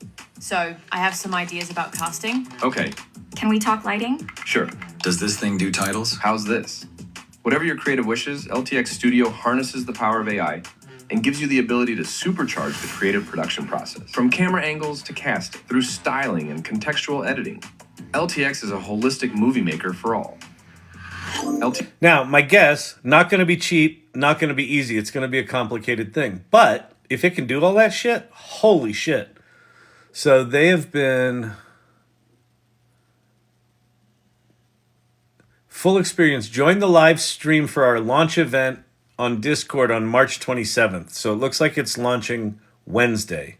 [SPEAKER 11] So, I have some ideas about casting.
[SPEAKER 9] Okay.
[SPEAKER 10] Can we talk lighting?
[SPEAKER 9] Sure.
[SPEAKER 7] Does this thing do titles?
[SPEAKER 9] How's this? Whatever your creative wishes, LTX Studio harnesses the power of AI and gives you the ability to supercharge the creative production process. From camera angles to casting, through styling and contextual editing, LTX is a holistic movie maker for all.
[SPEAKER 1] Now, my guess, not going to be cheap, not going to be easy. It's going to be a complicated thing. But if it can do all that shit, holy shit. So they have been full experience. Join the live stream for our launch event on Discord on March 27th. So it looks like it's launching Wednesday.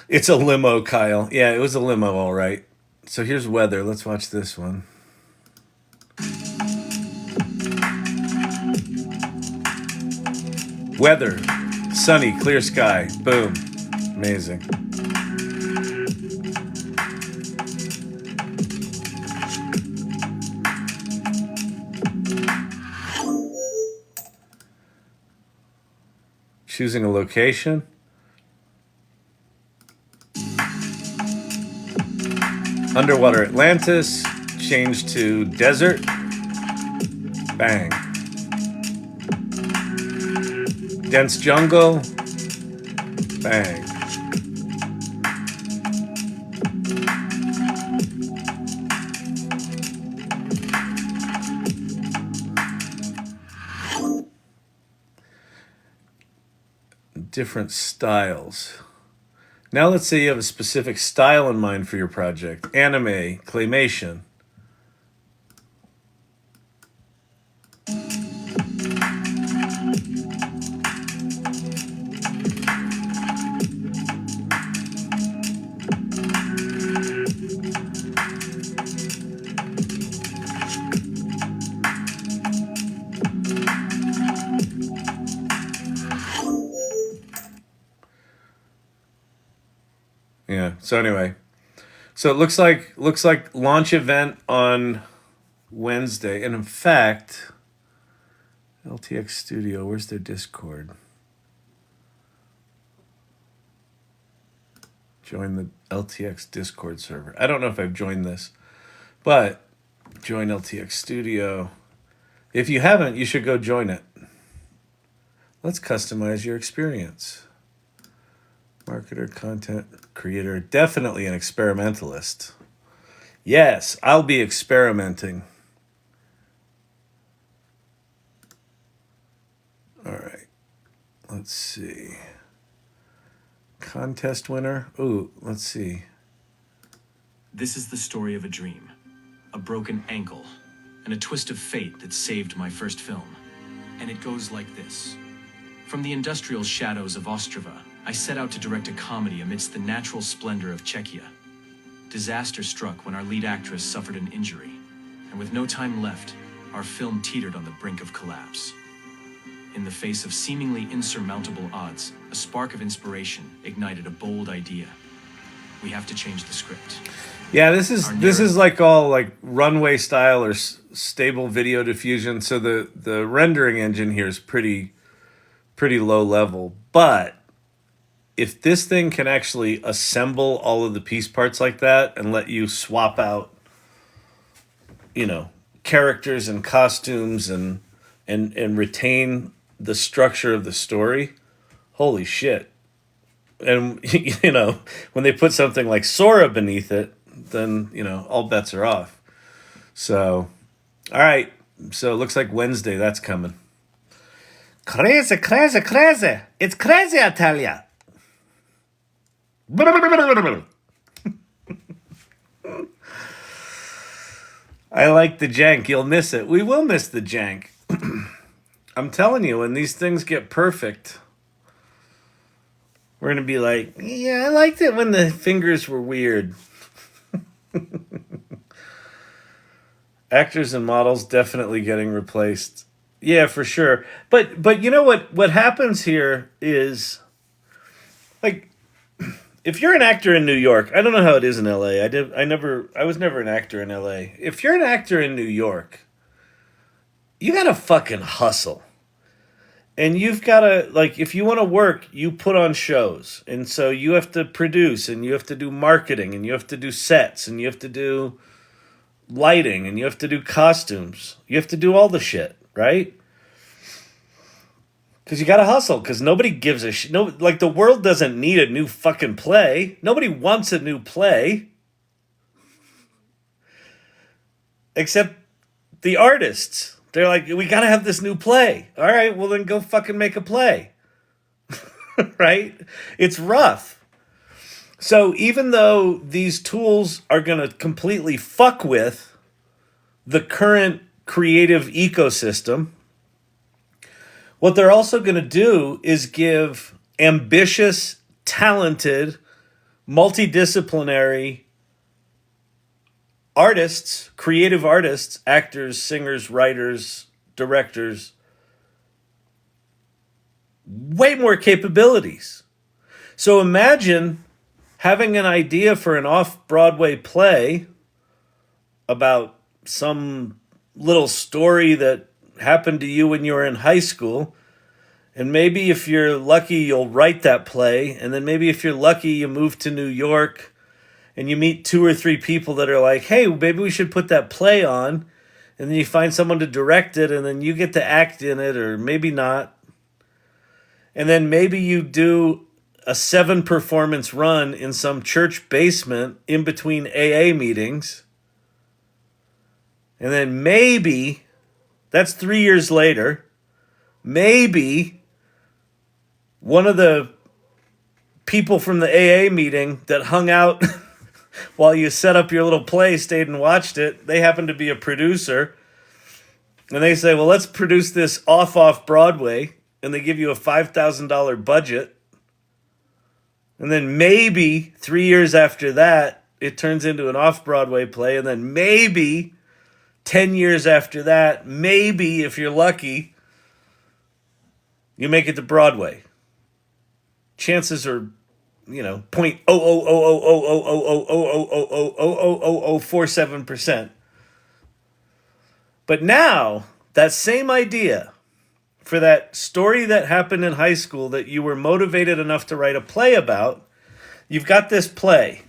[SPEAKER 1] It's a limo, Kyle. Yeah, it was a limo, all right. So here's weather. Let's watch this one. Weather, sunny, clear sky, boom, amazing. Choosing a location. Underwater Atlantis, change to desert, bang. Dense jungle, bang. Different styles. Now let's say you have a specific style in mind for your project. Anime, claymation. Yeah. So anyway, so it looks like launch event on Wednesday, and in fact, LTX Studio, where's their Discord? Join the LTX Discord server. I don't know if I've joined this, but join LTX Studio. If you haven't, you should go join it. Let's customize your experience. Marketer, content creator, definitely an experimentalist. Yes, I'll be experimenting. All right, let's see. Contest winner. Ooh, let's see.
[SPEAKER 12] This is the story of a dream, a broken ankle, and a twist of fate that saved my first film. And it goes like this. From the industrial shadows of Ostrava, I set out to direct a comedy amidst the natural splendor of Czechia. Disaster struck when our lead actress suffered an injury, and with no time left, our film teetered on the brink of collapse. In the face of seemingly insurmountable odds, a spark of inspiration ignited a bold idea. We have to change the script.
[SPEAKER 1] Yeah, this is like all like runway style or stable video diffusion. So the rendering engine here is pretty low level. But if this thing can actually assemble all of the piece parts like that and let you swap out, you know, characters and costumes and retain the structure of the story, holy shit. And, you know, when they put something like Sora beneath it, then, you know, all bets are off. So, all right. So it looks like Wednesday, that's coming. Crazy, crazy, crazy. It's crazy, I tell ya. I like the jank. You'll miss it. We will miss the jank. I'm telling you, when these things get perfect, we're going to be like, yeah, I liked it when the fingers were weird. Actors and models definitely getting replaced. Yeah, for sure. But you know what happens here is, like, if you're an actor in New York, I don't know how it is in LA. I was never an actor in LA. If you're an actor in New York, you got to fucking hustle. And you've got to, like, if you want to work, you put on shows. And so you have to produce, and you have to do marketing, and you have to do sets, and you have to do lighting, and you have to do costumes. You have to do all the shit, right? Because you got to hustle, because nobody gives a shit. No, like, the world doesn't need a new fucking play. Nobody wants a new play. Except the artists. They're like, we got to have this new play. All right, well, then go fucking make a play. Right? It's rough. So even though these tools are going to completely fuck with the current creative ecosystem, what they're also going to do is give ambitious, talented, multidisciplinary artists, creative artists, actors, singers, writers, directors, way more capabilities. So imagine having an idea for an off-Broadway play about some little story that happened to you when you were in high school. And maybe if you're lucky, you'll write that play. And then maybe if you're lucky, you move to New York and you meet 2 or 3 people that are like, hey, maybe we should put that play on. And then you find someone to direct it, and then you get to act in it, or maybe not. And then maybe you do a 7-performance run in some church basement in between AA meetings. And then maybe, that's 3 years later, maybe one of the people from the AA meeting that hung out while you set up your little play stayed and watched it. They happen to be a producer. And they say, well, let's produce this off Broadway. And they give you a $5,000 budget. And then maybe 3 years after that, it turns into an off-Broadway play. And then maybe 10 years after that, maybe, if you're lucky, you make it to Broadway. Chances are, 0.000000000000047%. But now, that same idea, for that story that happened in high school that you were motivated enough to write a play about. You've got this play.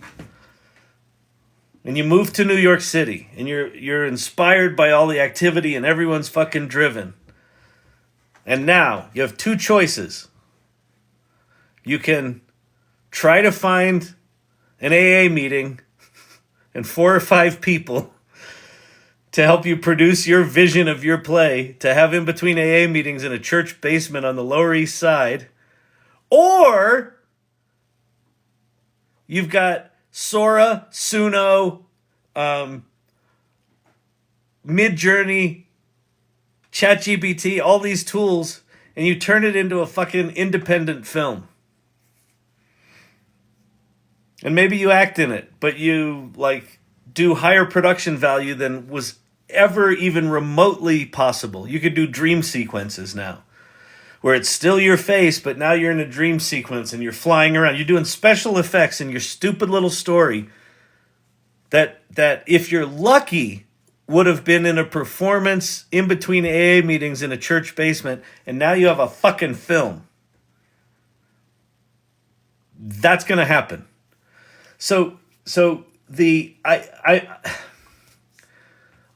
[SPEAKER 1] And you move to New York City, and you're inspired by all the activity, and everyone's fucking driven. And now you have two choices. You can try to find an AA meeting and 4 or 5 people to help you produce your vision of your play, to have in between AA meetings in a church basement on the Lower East Side. Or you've got Sora, Suno, MidJourney, ChatGPT, all these tools, and you turn it into a fucking independent film. And maybe you act in it, but you like do higher production value than was ever even remotely possible. You could do dream sequences now, where it's still your face, but now you're in a dream sequence and you're flying around. You're doing special effects in your stupid little story that if you're lucky, would have been in a performance in between AA meetings in a church basement, and now you have a fucking film. That's going to happen. So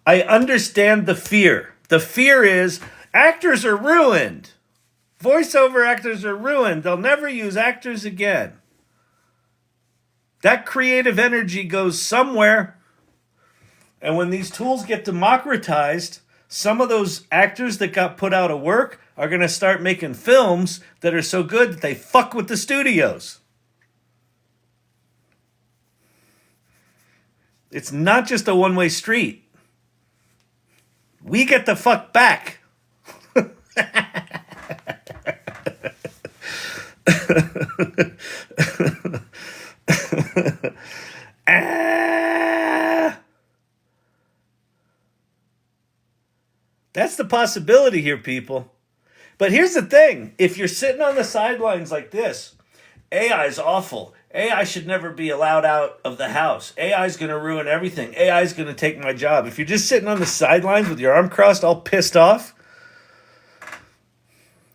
[SPEAKER 1] I understand the fear. The fear is actors are ruined. Voiceover actors are ruined. They'll never use actors again. That creative energy goes somewhere. And when these tools get democratized, some of those actors that got put out of work are going to start making films that are so good that they fuck with the studios. It's not just a one-way street. We get the fuck back. That's the possibility here, people. But here's the thing. If you're sitting on the sidelines like this, AI is awful. AI should never be allowed out of the house. AI is going to ruin everything. AI is going to take my job. If you're just sitting on the sidelines with your arm crossed, all pissed off,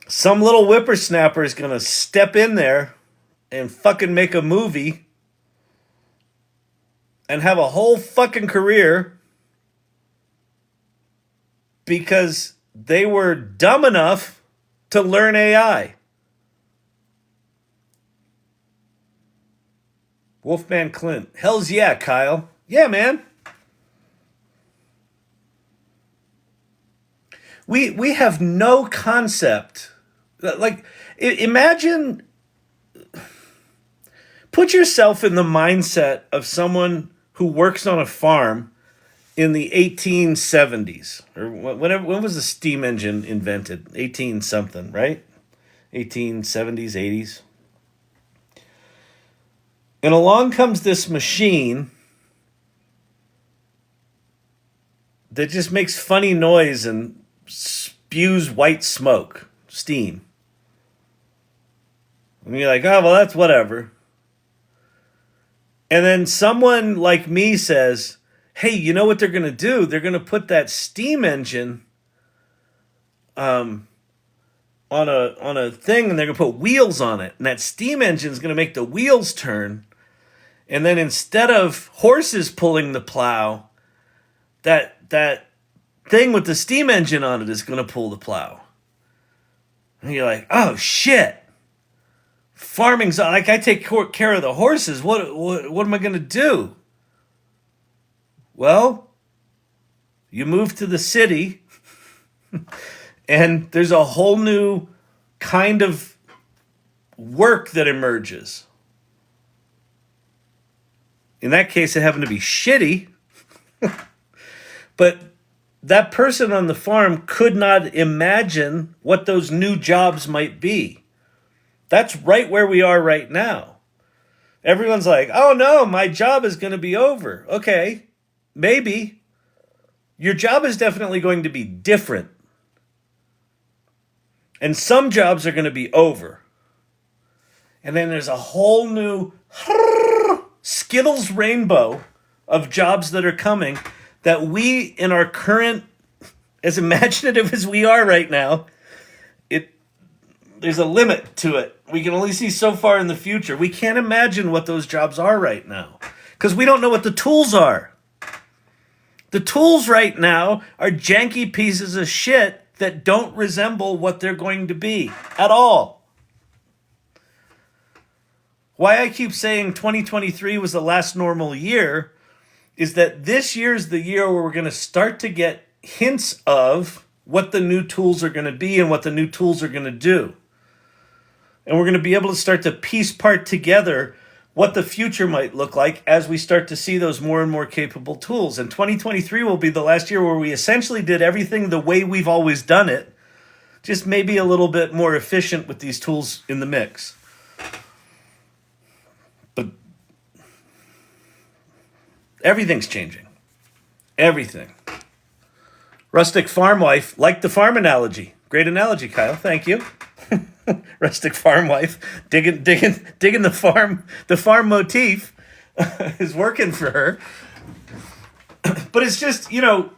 [SPEAKER 1] some little whippersnapper is going to step in there and fucking make a movie and have a whole fucking career because they were dumb enough to learn AI. Wolfman Clint. Hells yeah, Kyle. Yeah, man. We have no concept. Like, imagine, put yourself in the mindset of someone who works on a farm in the 1870s, or whatever. When was the steam engine invented? 18 something, right? 1870s, 80s. And along comes this machine that just makes funny noise and spews white smoke, steam. And you're like, oh, well, that's whatever. And then someone like me says, hey, you know what they're going to do? They're going to put that steam engine on a thing, and they're going to put wheels on it. And that steam engine is going to make the wheels turn. And then instead of horses pulling the plow, that thing with the steam engine on it is going to pull the plow. And you're like, oh, shit. Farming's like, I take care of the horses. What am I going to do? Well, you move to the city, and there's a whole new kind of work that emerges. In that case, it happened to be shitty. But that person on the farm could not imagine what those new jobs might be. That's right where we are right now. Everyone's like, oh no, my job is going to be over. Okay, maybe. Your job is definitely going to be different. And some jobs are going to be over. And then there's a whole new Skittles rainbow of jobs that are coming that we, in our current, as imaginative as we are right now, there's a limit to it. We can only see so far in the future. We can't imagine what those jobs are right now because we don't know what the tools are. The tools right now are janky pieces of shit that don't resemble what they're going to be at all. Why I keep saying 2023 was the last normal year is that this year's the year where we're going to start to get hints of what the new tools are going to be and what the new tools are going to do. And we're going to be able to start to piece part together what the future might look like as we start to see those more and more capable tools. And 2023 will be the last year where we essentially did everything the way we've always done it, just maybe a little bit more efficient with these tools in the mix. But everything's changing. Everything. Rustic farm wife, like the farm analogy. Great analogy, Kyle. Thank you. Rustic farm wife, digging the farm motif is working for her. But it's just, you know,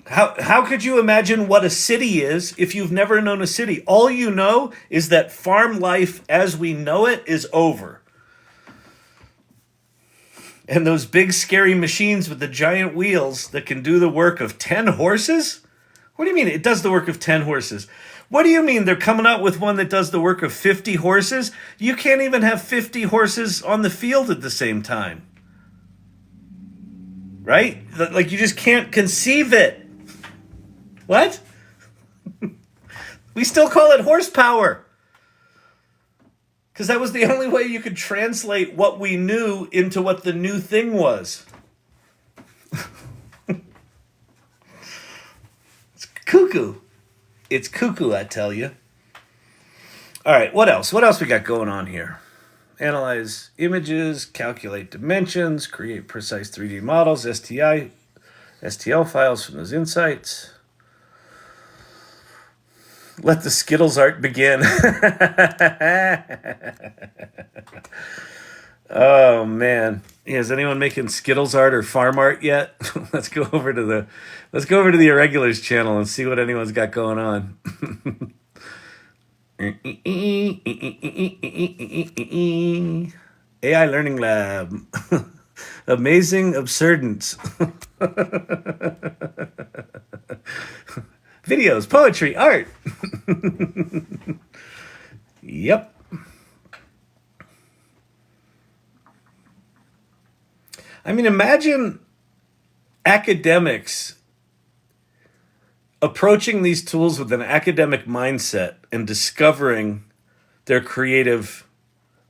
[SPEAKER 1] how could you imagine what a city is if you've never known a city? All you know is that farm life as we know it is over. And those big scary machines with the giant wheels that can do the work of 10 horses? What do you mean it does the work of 10 horses? What do you mean they're coming out with one that does the work of 50 horses? You can't even have 50 horses on the field at the same time. Right? Like you just can't conceive it. What? We still call it horsepower. Because that was the only way you could translate what we knew into what the new thing was. It's cuckoo. It's cuckoo, I tell you. All right, what else? What else we got going on here? Analyze images, calculate dimensions, create precise 3D models, STL files from those insights. Let the Skittles art begin. Oh man, yeah, is anyone making Skittles art or farm art yet? Let's go over to the Irregulars channel and see what anyone's got going on. AI Learning Lab. Amazing absurdance. Videos, poetry, art. Yep. I mean, imagine academics approaching these tools with an academic mindset and discovering their creative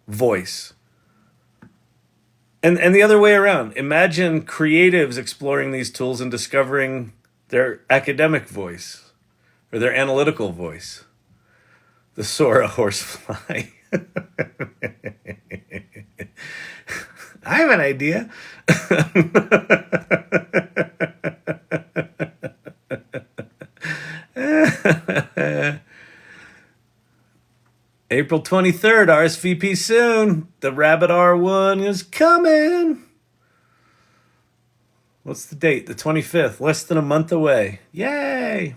[SPEAKER 1] voice. And the other way around. Imagine creatives exploring these tools and discovering their academic voice or their analytical voice. The Sora horsefly. I have an idea. April 23rd, RSVP soon. The Rabbit R1 is coming. What's the date? The 25th. Less than a month away. Yay!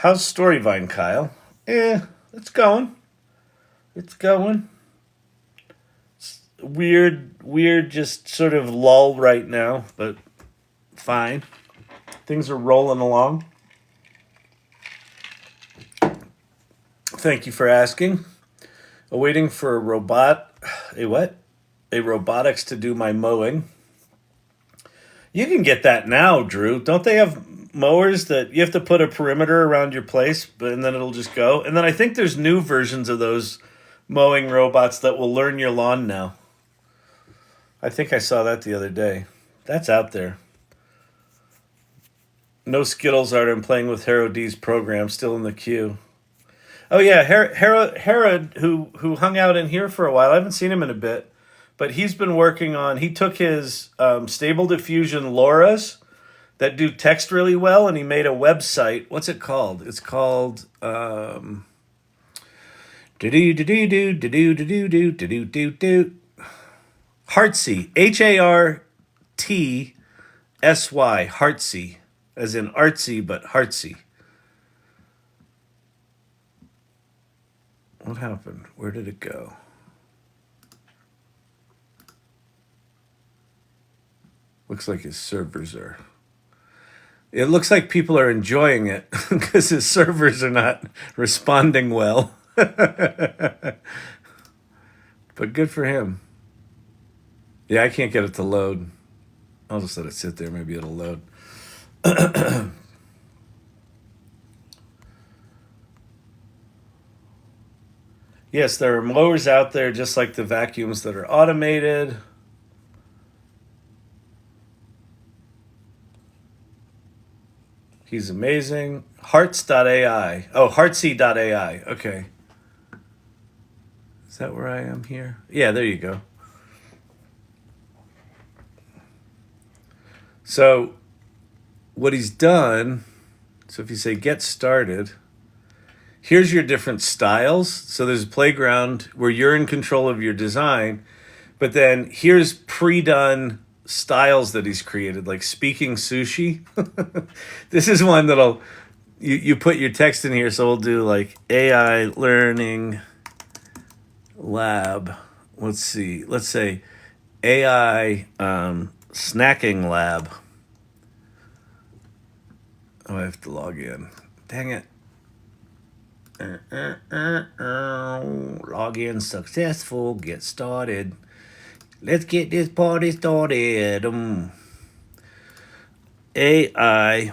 [SPEAKER 1] How's Storyvine, Kyle? It's going. It's going. It's weird, just sort of lull right now, but fine. Things are rolling along. Thank you for asking. Awaiting for a robotics to do my mowing. You can get that now, Drew. Don't they have mowers that you have to put a perimeter around your place, and then it'll just go? And then I think there's new versions of those mowing robots that will learn your lawn now. I think I saw that the other day. That's out there. No Skittles art. I'm playing with Hero D's program, still in the queue. Oh yeah, Herod, who hung out in here for a while. I haven't seen him in a bit, but he's been working on. He took his Stable Diffusion Luras that do text really well, and he made a website. What's it called? It's called HEARTSY. HARTSY. HEARTSY. As in artsy, but heartsy. What happened? Where did it go? Looks like his servers are... It looks like people are enjoying it because his servers are not responding well. But good for him. Yeah, I can't get it to load. I'll just let it sit there. Maybe it'll load. Yes, there are mowers out there just like the vacuums that are automated. He's amazing. Hearts.ai. Oh, heartsy.ai. Okay. Is that where I am here? Yeah, there you go. So what he's done, so if you say get started, here's your different styles. So there's a playground where you're in control of your design, but then here's pre-done styles that he's created, like speaking sushi. This is one that'll, you put your text in here, so we'll do like AI learning lab. Let's see, let's say AI snacking lab. Oh, I have to log in. Dang it. Log in successful. Get started. Let's get this party started. AI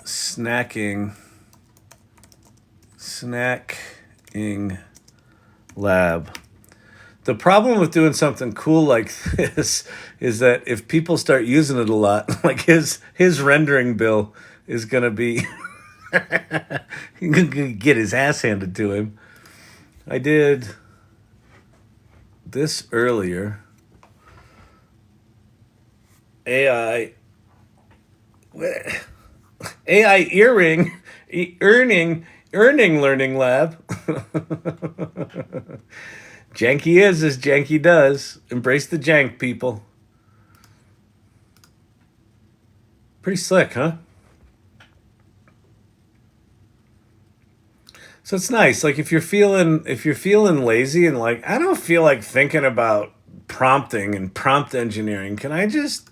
[SPEAKER 1] snacking lab. The problem with doing something cool like this is that if people start using it a lot, like his rendering bill is going to be he's going to get his ass handed to him. I did this earlier. AI earning learning lab. Janky is as janky does. Embrace the jank, people. Pretty slick, huh? So it's nice. Like if you're feeling lazy and like, I don't feel like thinking about prompting and prompt engineering, can I just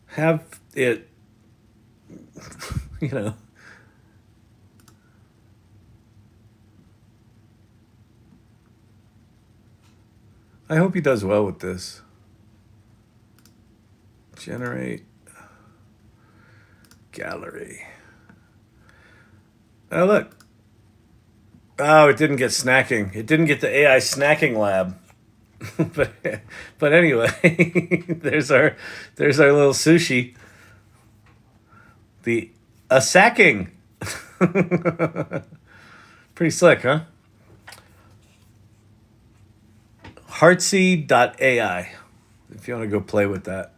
[SPEAKER 1] have it, you know? I hope he does well with this. Generate gallery. Oh, look. Oh, it didn't get snacking. It didn't get the AI snacking lab. but anyway, there's our little sushi. A sacking. Pretty slick, huh? Heartsy.ai. If you want to go play with that.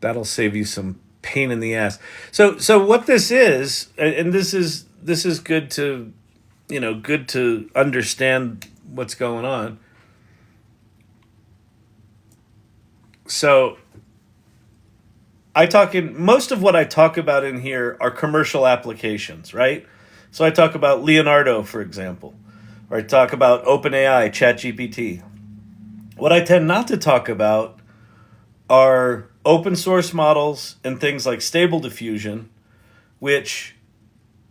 [SPEAKER 1] That'll save you some pain in the ass. So what this is, and this is good to, good to understand what's going on. So most of what I talk about in here are commercial applications, right? So I talk about Leonardo, for example, or I talk about OpenAI, ChatGPT. What I tend not to talk about are open source models and things like Stable Diffusion, which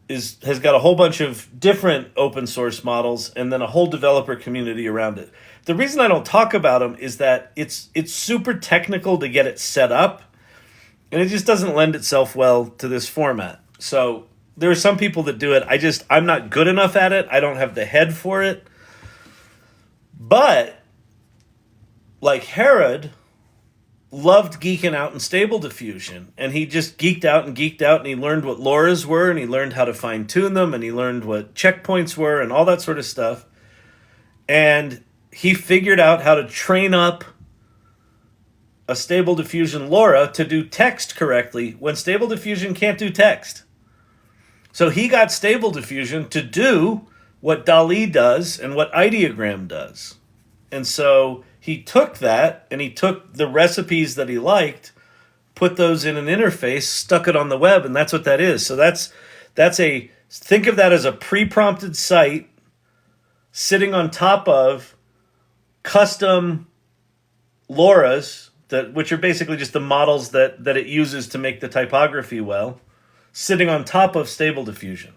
[SPEAKER 1] has got a whole bunch of different open source models and then a whole developer community around it. The reason I don't talk about them is that it's super technical to get it set up, and it just doesn't lend itself well to this format. So there are some people that do it. I'm not good enough at it. I don't have the head for it. But like Herod loved geeking out in Stable Diffusion, and he just geeked out, and he learned what Luras were, and he learned how to fine tune them, and he learned what checkpoints were and all that sort of stuff. And he figured out how to train up a Stable Diffusion LoRa to do text correctly when Stable Diffusion can't do text. So he got Stable Diffusion to do what DALL-E does and what Ideogram does. And so he took that and he took the recipes that he liked, put those in an interface, stuck it on the web, and that's what that is. So that's a, think of that as a pre-prompted site sitting on top of custom LoRas, which are basically just the models that it uses to make the typography well, sitting on top of Stable Diffusion.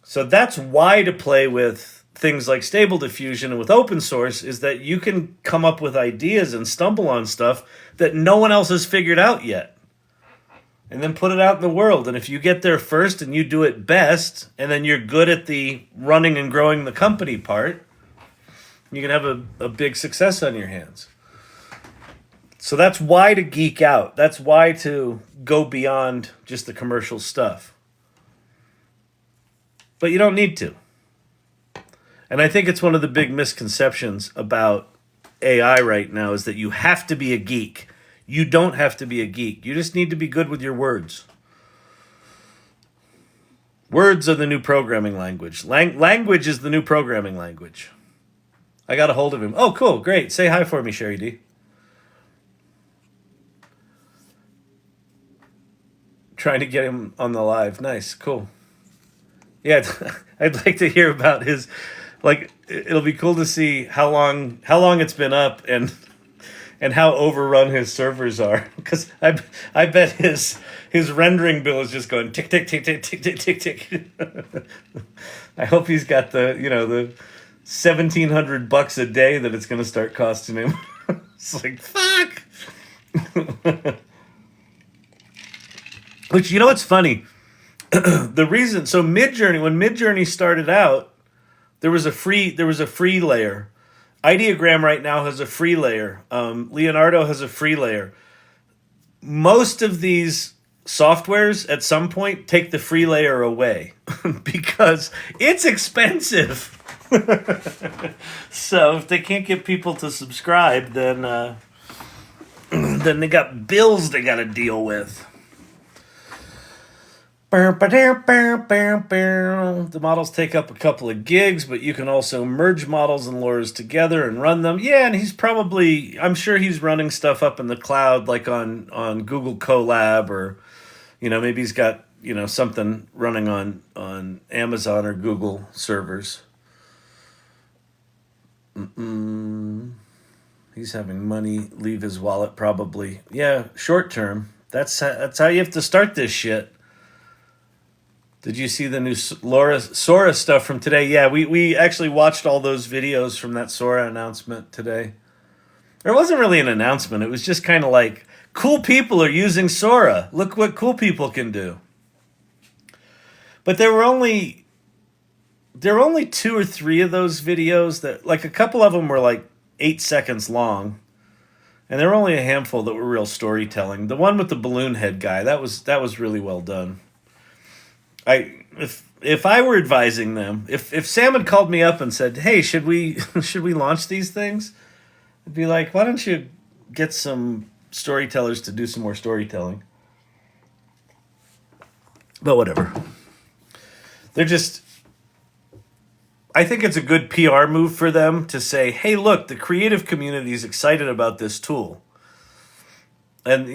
[SPEAKER 1] So that's why to play with things like Stable Diffusion and with open source is that you can come up with ideas and stumble on stuff that no one else has figured out yet. And then put it out in the world. And if you get there first and you do it best, and then you're good at the running and growing the company part, you can have a big success on your hands. So that's why to geek out. That's why to go beyond just the commercial stuff. But you don't need to. And I think it's one of the big misconceptions about AI right now is that you have to be a geek. You don't have to be a geek. You just need to be good with your words. Words are the new programming language. Language is the new programming language. I got a hold of him. Oh, cool. Great. Say hi for me, Sherry D. Trying to get him on the live. Nice. Cool. Yeah, I'd like to hear about his, like, it'll be cool to see how long it's been up and how overrun his servers are. Because I bet his rendering bill is just going tick, tick, tick, tick, tick, tick, tick, tick. I hope he's got the $1,700 a day that it's going to start costing him. It's like, fuck. Which, you know what's funny? The reason, so MidJourney, when MidJourney started out, there was a free layer. Ideogram right now has a free layer. Leonardo has a free layer. Most of these softwares at some point take the free layer away because it's expensive. So if they can't get people to subscribe, then they got bills they got to deal with. The models take up a couple of gigs, but you can also merge models and LoRas together and run them. Yeah, and I'm sure he's running stuff up in the cloud, like on Google Colab, or, maybe he's got, something running on Amazon or Google servers. He's having money leave his wallet, probably. Yeah, short term. That's how you have to start this shit. Did you see the new Sora stuff from today? Yeah, we actually watched all those videos from that Sora announcement today. It wasn't really an announcement. It was just kind of like, cool people are using Sora. Look what cool people can do. But there were only 2 or 3 of those videos that, like, a couple of them were like 8 seconds long. And there were only a handful that were real storytelling. The one with the balloon head guy, that was really well done. If I were advising them, if Sam had called me up and said, "Hey, should we launch these things?" I'd be like, "Why don't you get some storytellers to do some more storytelling?" But whatever. I think it's a good PR move for them to say, "Hey, look, the creative community is excited about this tool." And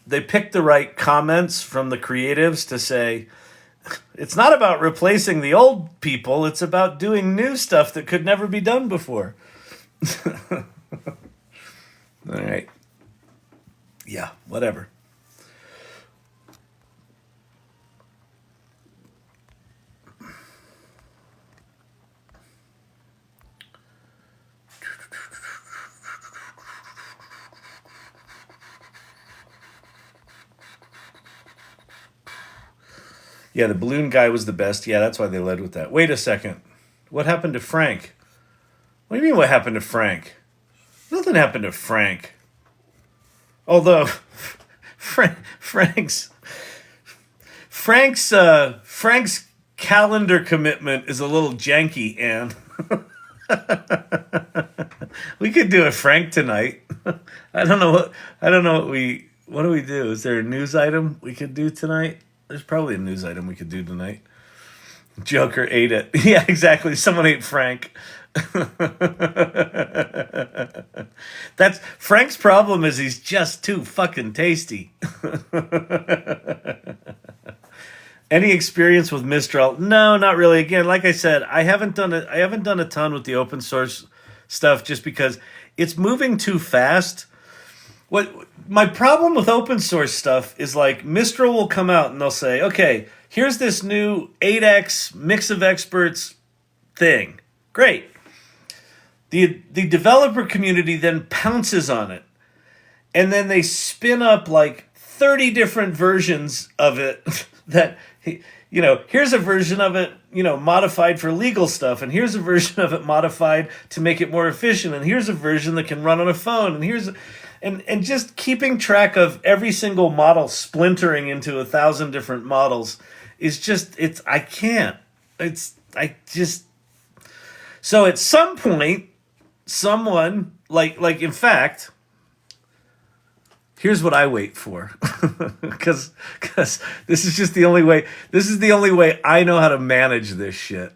[SPEAKER 1] they picked the right comments from the creatives to say, it's not about replacing the old people, it's about doing new stuff that could never be done before. All right. Yeah, whatever. Yeah, the balloon guy was the best. Yeah, that's why they led with that. Wait a second. What happened to Frank? What do you mean what happened to Frank? Nothing happened to Frank. Although Frank's calendar commitment is a little janky, Anne. We could do a Frank tonight. I don't know what do we do? Is there a news item we could do tonight? There's probably a news item we could do tonight. Joker ate it. Yeah, exactly. Someone ate Frank. That's Frank's problem is he's just too fucking tasty. Any experience with Mistral? No, not really. Again, like I said, I haven't done a ton with the open source stuff just because it's moving too fast. What my problem with open source stuff is like Mistral will come out and they'll say, okay, here's this new 8x mix of experts thing. Great. The developer community then pounces on it. And then they spin up like 30 different versions of it that, here's a version of it, modified for legal stuff. And here's a version of it modified to make it more efficient. And here's a version that can run on a phone. And just keeping track of every single model splintering into 1,000 different models is just, I can't. So at some point, someone, like in fact, here's what I wait for. Because this is just the only way, I know how to manage this shit,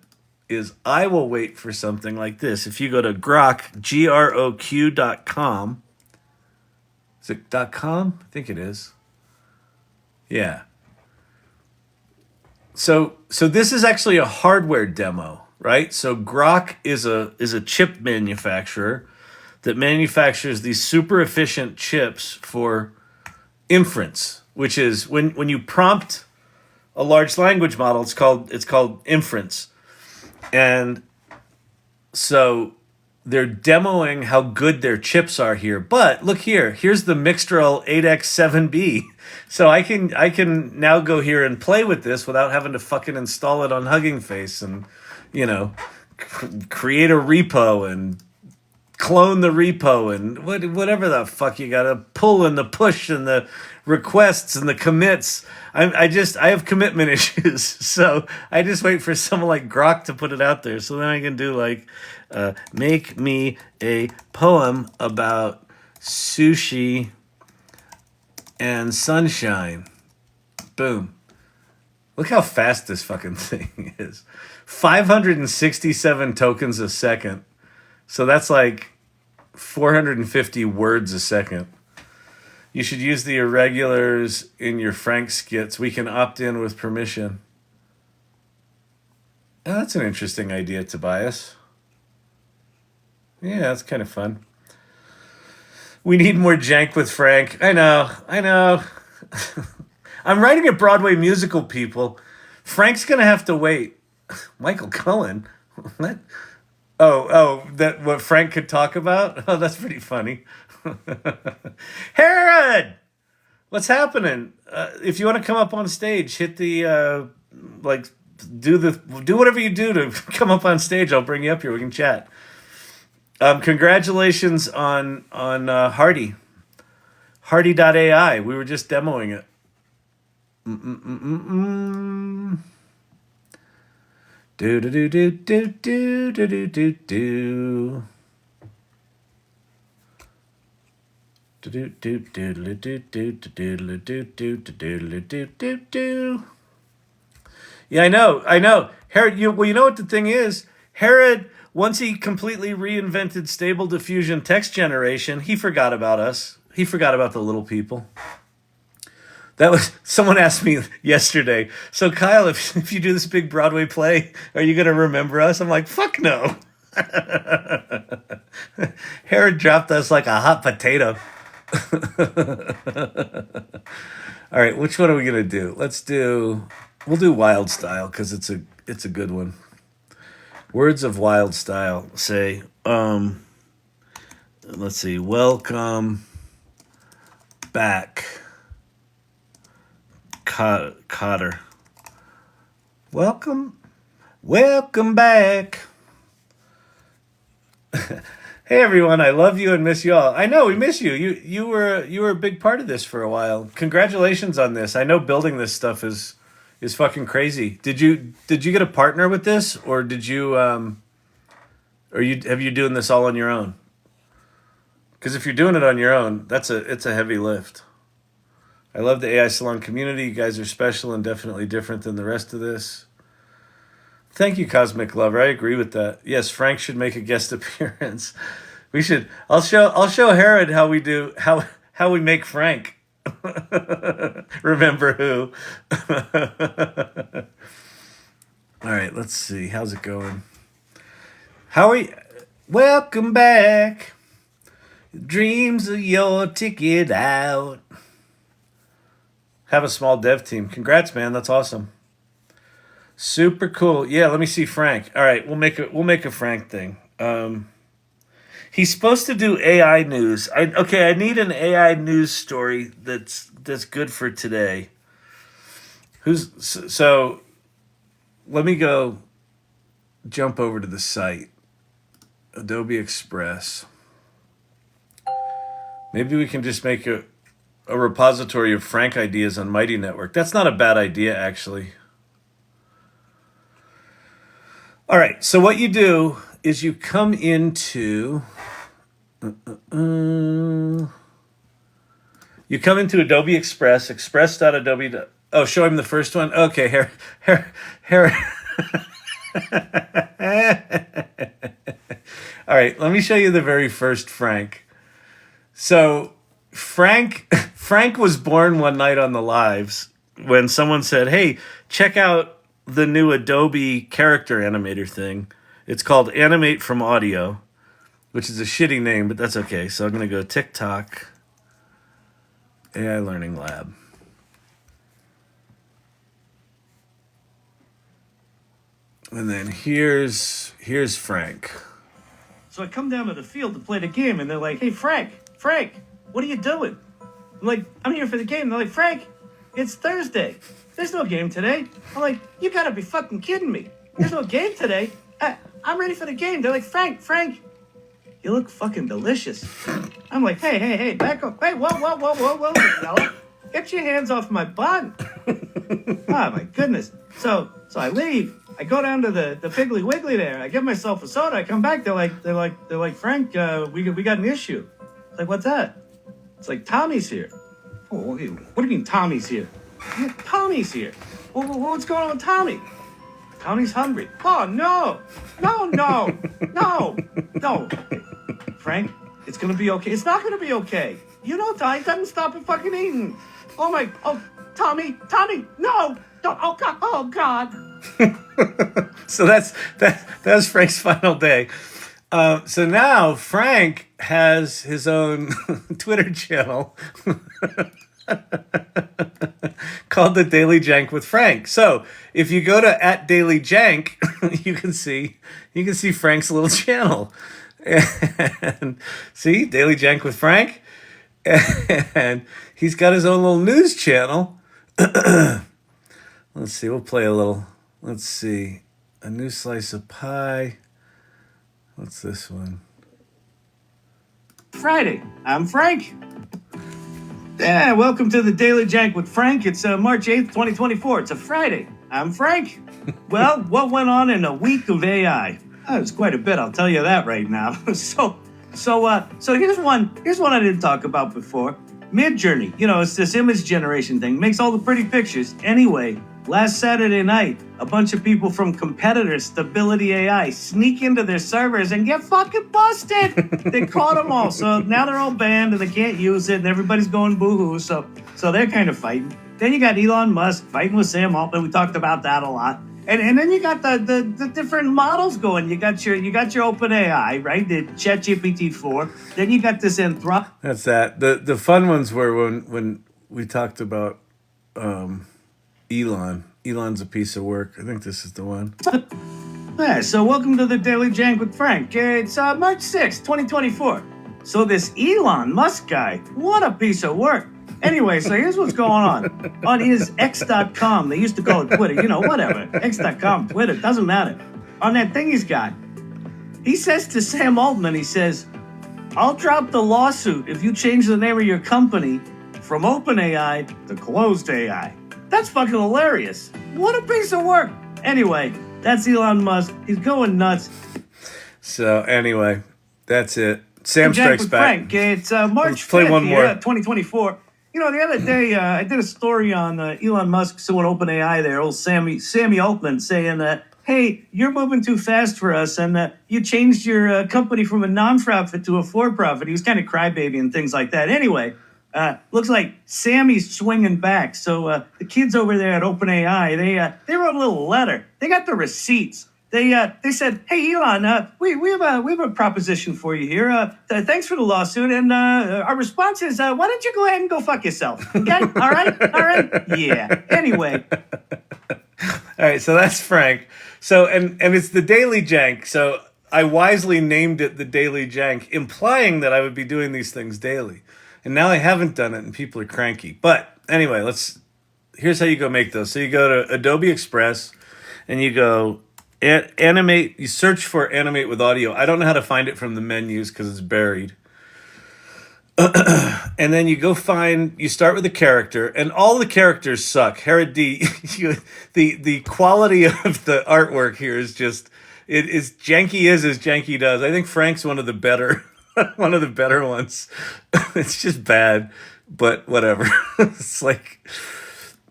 [SPEAKER 1] is I will wait for something like this. If you go to GROCK, GROQ.com, is it .com? I think it is. Yeah. So this is actually a hardware demo, right? So GROCK is a chip manufacturer that manufactures these super efficient chips for inference, which is when you prompt a large language model, it's called inference. And so they're demoing how good their chips are here. But look here, here's the Mixtral 8X7B. So I can now go here and play with this without having to fucking install it on Hugging Face and, create a repo and clone the repo and whatever the fuck you gotta pull and the push and the requests and the commits. I have commitment issues, so I just wait for someone like GROCK to put it out there, so then I can do like make me a poem about sushi and sunshine. Boom. Look how fast this fucking thing is. 567 tokens a second. So that's like 450 words a second. You should use the irregulars in your Frank skits. We can opt in with permission. Oh, that's an interesting idea, Tobias. Yeah, that's kind of fun. We need more jank with Frank. I know. I'm writing a Broadway musical, people. Frank's going to have to wait. Michael Cullen? What? Oh, that what Frank could talk about? Oh, that's pretty funny. Herod! What's happening? If you want to come up on stage, hit the, do whatever you do to come up on stage. I'll bring you up here. We can chat. Congratulations on Hardy. Hardy.ai. We were just demoing it. Do do do do do do do do do do. Do do do do do do do do do do do. Yeah, I know. Herod, you know what the thing is? Herod, once he completely reinvented Stable Diffusion text generation, he forgot about us. He forgot about the little people. That was, someone asked me yesterday, so Kyle, if you do this big Broadway play, are you going to remember us? I'm like, fuck no. Herod dropped us like a hot potato. All right, which one are we going to do? We'll do Wild Style because it's a good one. Words of Wild Style say, let's see, welcome back. Cotter. Welcome back. Hey everyone, I love you and miss you all. I know we miss you. You were a big part of this for a while. Congratulations on this. I know building this stuff is fucking crazy. Did you get a partner with this, or have you doing this all on your own? Because if you're doing it on your own, it's a heavy lift. I love the AI Salon community. You guys are special and definitely different than the rest of this. Thank you, Cosmic Lover. I agree with that. Yes, Frank should make a guest appearance. We should. I'll show Herod how we do how we make Frank. Remember who? All right, let's see. How's it going? Welcome back. Dreams are your ticket out. Have a small dev team. Congrats, man. That's awesome. Super cool. Yeah, let me see Frank. All right, we'll make a Frank thing. He's supposed to do AI news. I need an AI news story that's good for today. So let me go jump over to the site. Adobe Express. Maybe we can just make a repository of Frank ideas on Mighty Network. That's not a bad idea, actually. All right, so what you do is you come into Adobe Express, express.adobe. Oh, show him the first one. Okay, here. All right, let me show you the very first Frank. So Frank was born one night on the lives when someone said, "Hey, check out the new Adobe character animator thing. It's called Animate from Audio," which is a shitty name, but that's okay. So I'm going to go TikTok AI Learning Lab. And then here's Frank. So I come down to the field to play the game, and they're like, "Hey, Frank, what are you doing?" I'm like, "I'm here for the game." They're like, "Frank, it's Thursday. There's no game today." I'm like, "You gotta be fucking kidding me. There's no game today. I'm ready for the game." They're like, Frank, you look fucking delicious." I'm like, hey, back up. Hey, whoa, fella. Get your hands off my bun. Oh, my goodness. So I leave. I go down to the Piggly Wiggly there. I get myself a soda. I come back. They're like, "Frank, we got an issue." It's like, "What's that?" It's like, "Tommy's here." "Oh, hey, what do you mean Tommy's here?" "Yeah, Tommy's here." "Well, what's going on with Tommy?" "Tommy's hungry." "Oh, no. Frank, it's going to be okay." "It's not going to be okay. You know, Tommy doesn't stop at fucking eating." Oh, Tommy, no. Oh, God. So that's Frank's final day. So now Frank has his own Twitter channel called The Daily Jank with Frank. So if you go to @DailyJank, you can see Frank's little channel. And see, Daily Jank with Frank. And he's got his own little news channel. Let's see, we'll play a little. Let's see. A new slice of pie. What's this one? Friday. I'm Frank. Yeah, welcome to the Daily Jank with Frank. It's March 8th, 2024. It's a Friday. I'm Frank. Well, what went on in a week of AI? Oh, it's quite a bit, I'll tell you that right now. So here's one I didn't talk about before. MidJourney. You know, it's this image generation thing. Makes all the pretty pictures. Anyway, last Saturday night, a bunch of people from competitor Stability AI sneak into their servers and get fucking busted. They caught them all. So now they're all banned and they can't use it and everybody's going boo-hoo. So they're kind of fighting. Then you got Elon Musk fighting with Sam Altman. We talked about that a lot. And then you got the different models going. You got your OpenAI, right? The ChatGPT 4. Then you got this Anthropic. That's that. The fun ones were when we talked about Elon. Elon's a piece of work. I think this is the one. Yeah, so welcome to the Daily Jank with Frank. It's March 6th, 2024. So this Elon Musk guy, what a piece of work. Anyway, so here's what's going on. On his X.com, they used to call it Twitter, you know, whatever. X.com, Twitter, doesn't matter. On that thing he's got, he says to Sam Altman, he says, "I'll drop the lawsuit if you change the name of your company from OpenAI to Closed AI." That's fucking hilarious. What a piece of work. Anyway, that's Elon Musk. He's going nuts. So anyway, that's it. Sam
[SPEAKER 13] Jack
[SPEAKER 1] Strikes
[SPEAKER 13] with
[SPEAKER 1] Back.
[SPEAKER 13] Frank. It's March
[SPEAKER 1] Let's play
[SPEAKER 13] 5th
[SPEAKER 1] one more.
[SPEAKER 13] here, 2024. You know, the other day I did a story on Elon Musk suing OpenAI there, old Sammy Altman, saying hey, you're moving too fast for us, and you changed your company from a non-profit to a for-profit. He was kind of crybaby and things like that. Anyway, looks like Sammy's swinging back. So the kids over there at OpenAI, they wrote a little letter. They got the receipts. They said, hey, Elon, we have a proposition for you here. Thanks for the lawsuit. And our response is, why don't you go ahead and go fuck yourself? Okay? All right? Yeah. Anyway.
[SPEAKER 1] All right, so that's Frank. So, and it's the Daily Jank. So I wisely named it the Daily Jank, implying that I would be doing these things daily. And now I haven't done it, and people are cranky. But anyway, here's how you go make those. So you go to Adobe Express, and you go animate. You search for animate with audio. I don't know how to find it from the menus because it's buried. And then you start with a character, and all the characters suck. the quality of the artwork here is just, it is janky as janky does. I think Frank's one of the better ones. It's just bad, but whatever. It's like,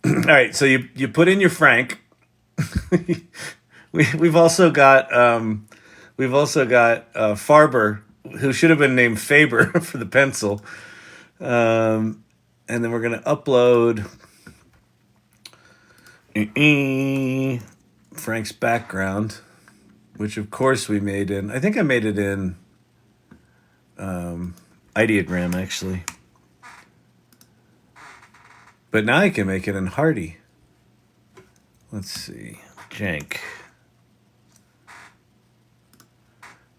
[SPEAKER 1] all right, so you put in your Frank. We've also got Farber, who should have been named Faber for the pencil. And then we're going to upload Frank's background, which of course we made in, I think I made it in Ideogram, actually. But now I can make it in Hardy. Let's see. Jank.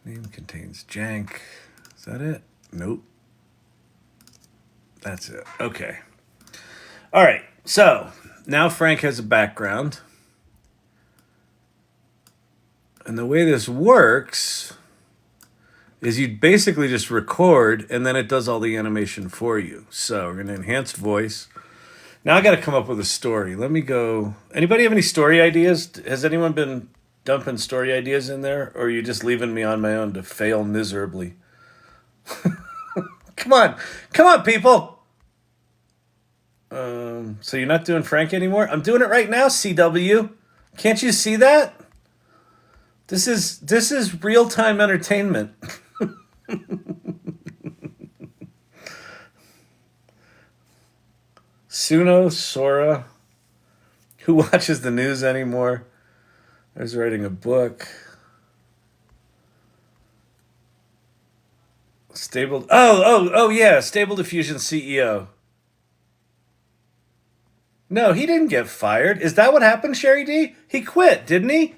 [SPEAKER 1] Name contains jank. Is that it? Nope. That's it. Okay. All right. So now Frank has a background. And the way this works is you basically just record, and then it does all the animation for you. So we're going to enhance voice. Now I got to come up with a story. Let me go. Anybody have any story ideas? Has anyone been dumping story ideas in there, or are you just leaving me on my own to fail miserably? Come on, people. So you're not doing Frank anymore? I'm doing it right now, CW. Can't you see that? This is real-time entertainment. Suno, Sora. Who watches the news anymore? I was writing a book. Stable. Oh, yeah. Stable Diffusion CEO. No, he didn't get fired. Is that what happened, Sherry D? He quit, didn't he?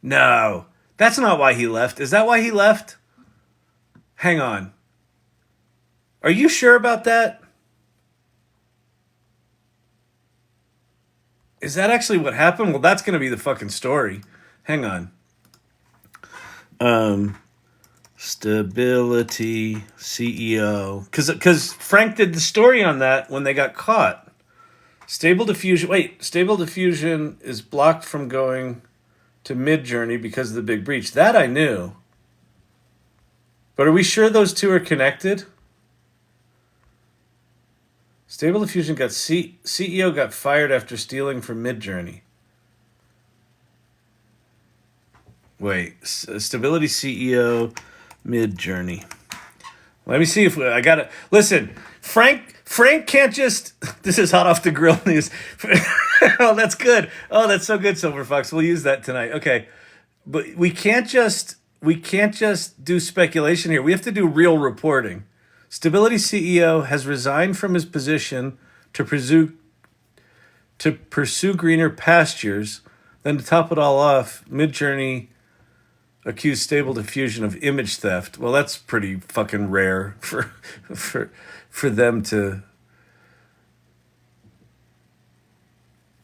[SPEAKER 1] No, that's not why he left. Is that why he left? Hang on. Are you sure about that? Is that actually what happened? Well, that's going to be the fucking story. Hang on. Stability CEO. Because Frank did the story on that when they got caught. Stable Diffusion. Wait, Stable Diffusion is blocked from going to MidJourney because of the big breach. That I knew. But are we sure those two are connected? Stable Diffusion got CEO got fired after stealing from MidJourney. Wait, Stability CEO, MidJourney. Let me see if I got it. Listen, Frank can't just. This is hot off the grill news. Oh, that's good. Oh, that's so good, Silver Fox. We'll use that tonight. Okay, but we can't just do speculation here. We have to do real reporting. Stability CEO has resigned from his position to pursue greener pastures. Then to top it all off, MidJourney accused Stable Diffusion of image theft. Well, that's pretty fucking rare for them to.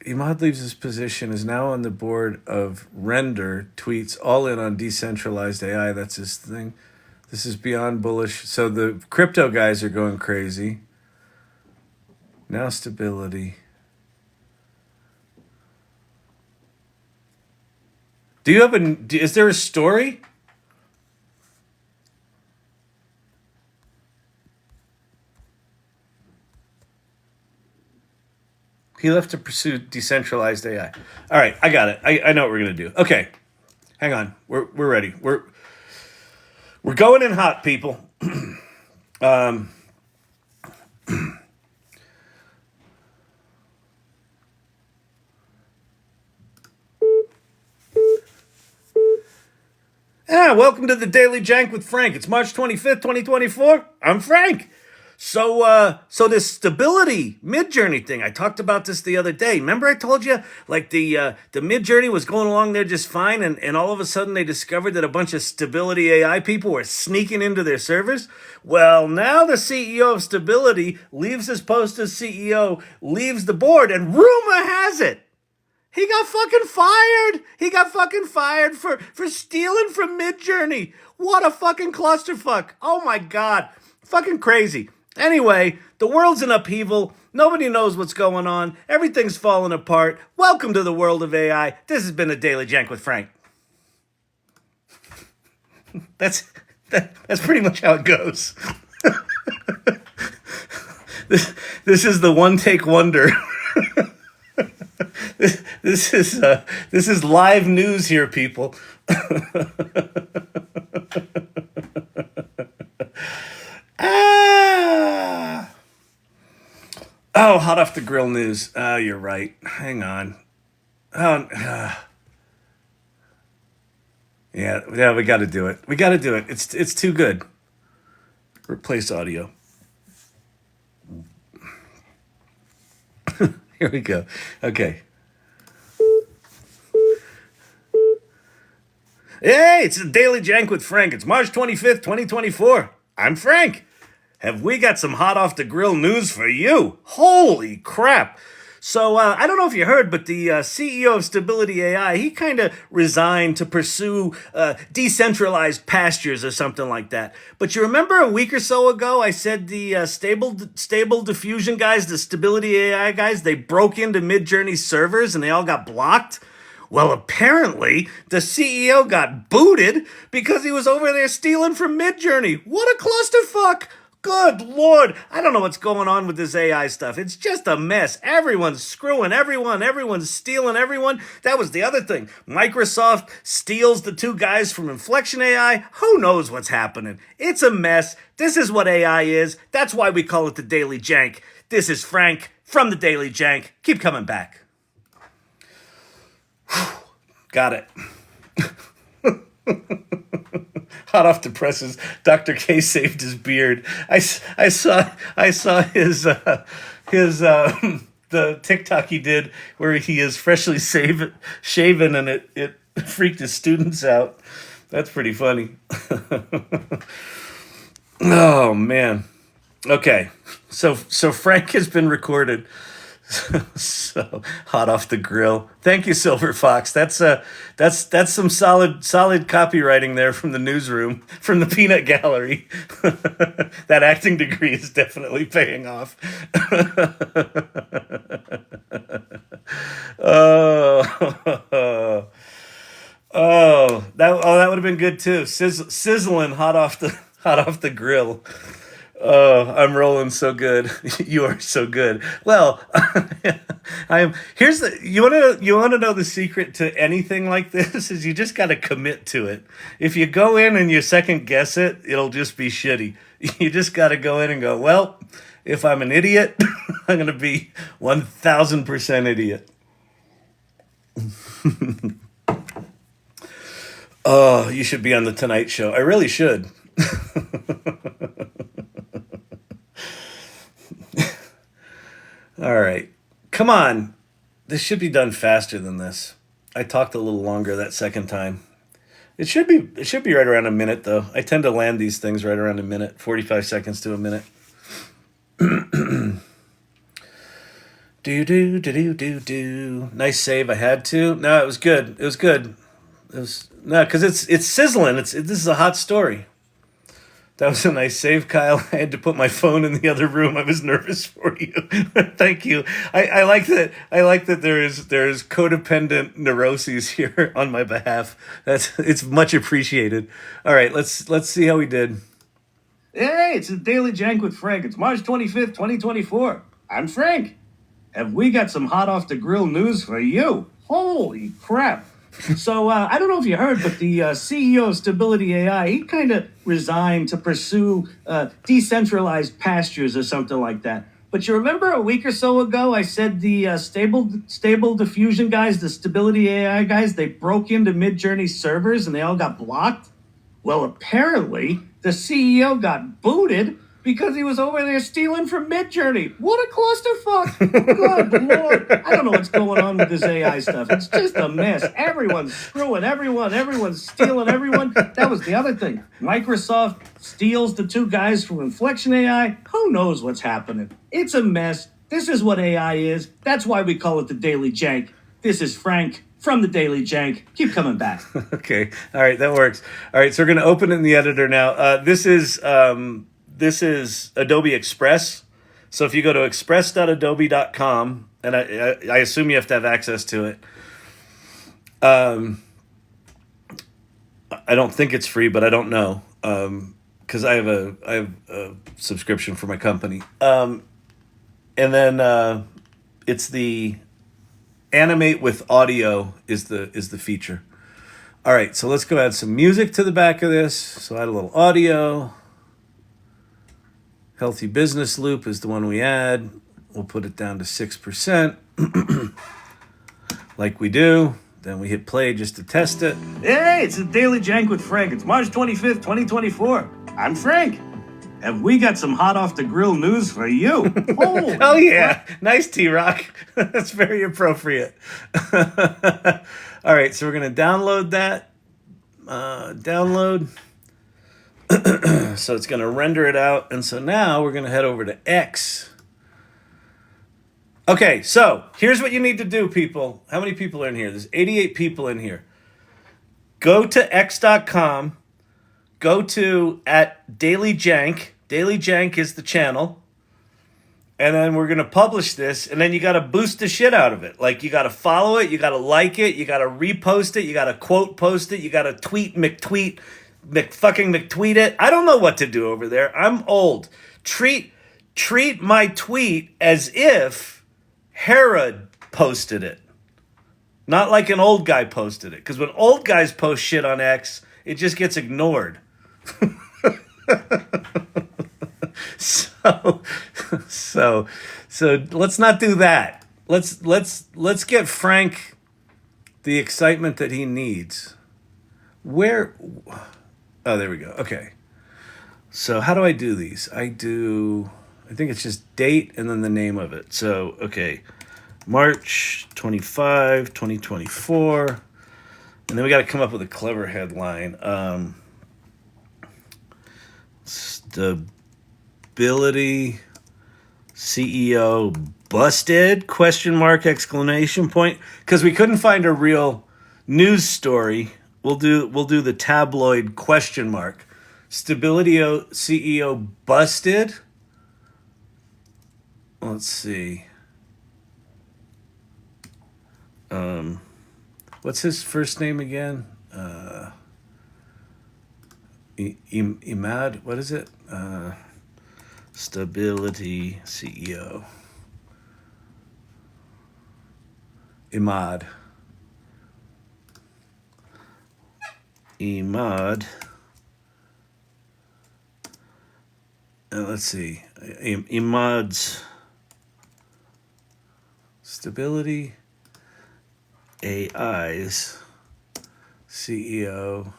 [SPEAKER 1] Imad leaves his position, is now on the board of Render, tweets all in on decentralized AI. That's his thing. This is beyond bullish. So the crypto guys are going crazy. Now Stability. Is there a story? He left to pursue decentralized AI. All right, I got it. I know what we're gonna do. Okay, hang on. We're ready. We're going in hot, people. Welcome to the Daily Jank with Frank. It's March 25th, 2024. I'm Frank. So this stability MidJourney thing, I talked about this the other day. Remember I told you, like, the MidJourney was going along there just fine, and all of a sudden they discovered that a bunch of stability AI people were sneaking into their servers? Well, now the CEO of Stability leaves his post as CEO, leaves the board, and rumor has it, he got fucking fired. He got fucking fired for stealing from MidJourney. What a fucking clusterfuck. Oh my God. Fucking crazy. Anyway, the world's in upheaval. Nobody knows what's going on. Everything's falling apart. Welcome to the world of AI. This has been a Daily Jank with Frank. That's pretty much how it goes. This is the one take wonder. This is live news here, people. Oh, hot off the grill news. Oh, you're right. Hang on. Yeah, we got to do it. We got to do it. It's too good. Replace audio. Here we go. Okay. Hey, it's the Daily Jank with Frank. It's March 25th, 2024. I'm Frank. Have we got some hot off the grill news for you? Holy crap. So, I don't know if you heard, but the CEO of Stability AI, he kind of resigned to pursue decentralized pastures or something like that. But you remember a week or so ago, I said the stable diffusion guys, the Stability AI guys, they broke into MidJourney's servers and they all got blocked? Well, apparently, the CEO got booted because he was over there stealing from MidJourney. What a clusterfuck! Good Lord, I don't know what's going on with this AI stuff. It's just a mess. Everyone's screwing everyone. Everyone's stealing everyone. That was the other thing. Microsoft steals the two guys from Inflection AI. Who knows what's happening? It's a mess. This is what AI is. That's why we call it the Daily Jank. This is Frank from the Daily Jank. Keep coming back. Got it. Hot off the presses, Dr. K saved his beard. I saw his the TikTok he did where he is freshly shaven and it freaked his students out. That's pretty funny. Oh man. Okay. So Frank has been recorded. So hot off the grill. Thank you, Silver Fox. That's some solid copywriting there from the newsroom, from the peanut gallery. That acting degree is definitely paying off. That would have been good too. Sizzling hot off the grill. Oh, I'm rolling so good. You are so good. Well, I am. Here's the. You want to know the secret to anything like this is you just got to commit to it. If you go in and you second guess it, it'll just be shitty. You just got to go in and go, well, if I'm an idiot, I'm going to be 1,000% idiot. Oh, you should be on the Tonight Show. I really should. All right. Come on. This should be done faster than this. I talked a little longer that second time. It should be right around a minute though. I tend to land these things right around a minute, 45 seconds to a minute. Do. Nice save. I had to. No, it was good. It was good. Because it's sizzling. This is a hot story. That was a nice save, Kyle. I had to put my phone in the other room. I was nervous for you. Thank you. I like that. I like that there is codependent neuroses here on my behalf. It's much appreciated. All right, let's see how we did.
[SPEAKER 13] Hey, it's the Daily Jank with Frank. It's March 25th, 2024. I'm Frank. have we got some hot off the grill news for you. Holy crap. So I don't know if you heard, but the CEO of Stability AI, he kind of resigned to pursue decentralized pastures or something like that. But you remember a week or so ago, I said the stable diffusion guys, the Stability AI guys, they broke into MidJourney servers and they all got blocked? Well, apparently, the CEO got booted because he was over there stealing from MidJourney. What a clusterfuck. Good Lord. I don't know what's going on with this AI stuff. It's just a mess. Everyone's screwing everyone. Everyone's stealing everyone. That was the other thing. Microsoft steals the two guys from Inflection AI. Who knows what's happening? It's a mess. This is what AI is. That's why we call it the Daily Jank. This is Frank from the Daily Jank. Keep coming back.
[SPEAKER 1] Okay. All right. That works. All right. So we're going to open in the editor now. This is Adobe Express. So if you go to express.adobe.com, and I assume you have to have access to it. I don't think it's free, but I don't know. Because I have a subscription for my company. And then it's the animate with audio is the feature. All right, so let's go add some music to the back of this. So add a little audio. Healthy business loop is the one we add. We'll put it down to 6%, like we do. Then we hit play just to test it.
[SPEAKER 13] Hey, it's the Daily Jank with Frank. It's March 25th, 2024. I'm Frank. Have we got some hot off the grill news for you?
[SPEAKER 1] Oh, yeah. Nice, T-Rock. That's very appropriate. All right, so we're going to download that. Download. So it's going to render it out. And so now we're going to head over to X. Okay, so here's what you need to do, people. How many people are in here? There's 88 people in here. Go to x.com. Go to @DailyJank. Daily Jank is the channel. And then we're going to publish this. And then you got to boost the shit out of it. Like, you got to follow it. You got to like it. You got to repost it. You got to quote post it. You got to tweet McTweet it. I don't know what to do over there. I'm old. Treat my tweet as if Herod posted it. Not like an old guy posted it. Because when old guys post shit on X, it just gets ignored. So let's not do that. Let's get Frank the excitement that he needs. Where? Oh, there we go. Okay. So how do I do these? I think it's just date and then the name of it. So, okay. March 25, 2024. And then we got to come up with a clever headline. Stability CEO busted? ? Because we couldn't find a real news story. We'll do the tabloid ? Stability CEO busted? Let's see. What's his first name again? Imad, what is it? Stability CEO. Imad. Let's see. Imad's Stability AI's CEO.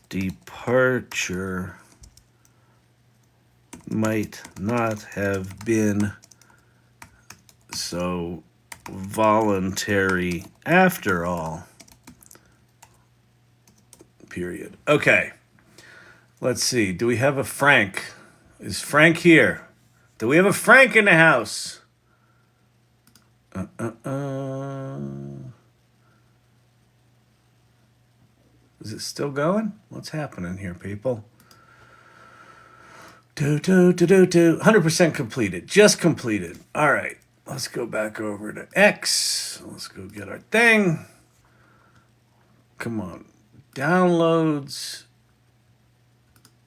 [SPEAKER 1] Departure might not have been so voluntary after all. Period. Okay. Let's see. Do we have a Frank? Is Frank here? Do we have a Frank in the house? Is it still going? What's happening here, people? 100% completed. Just completed. All right. Let's go back over to X. Let's go get our thing. Come on. Downloads.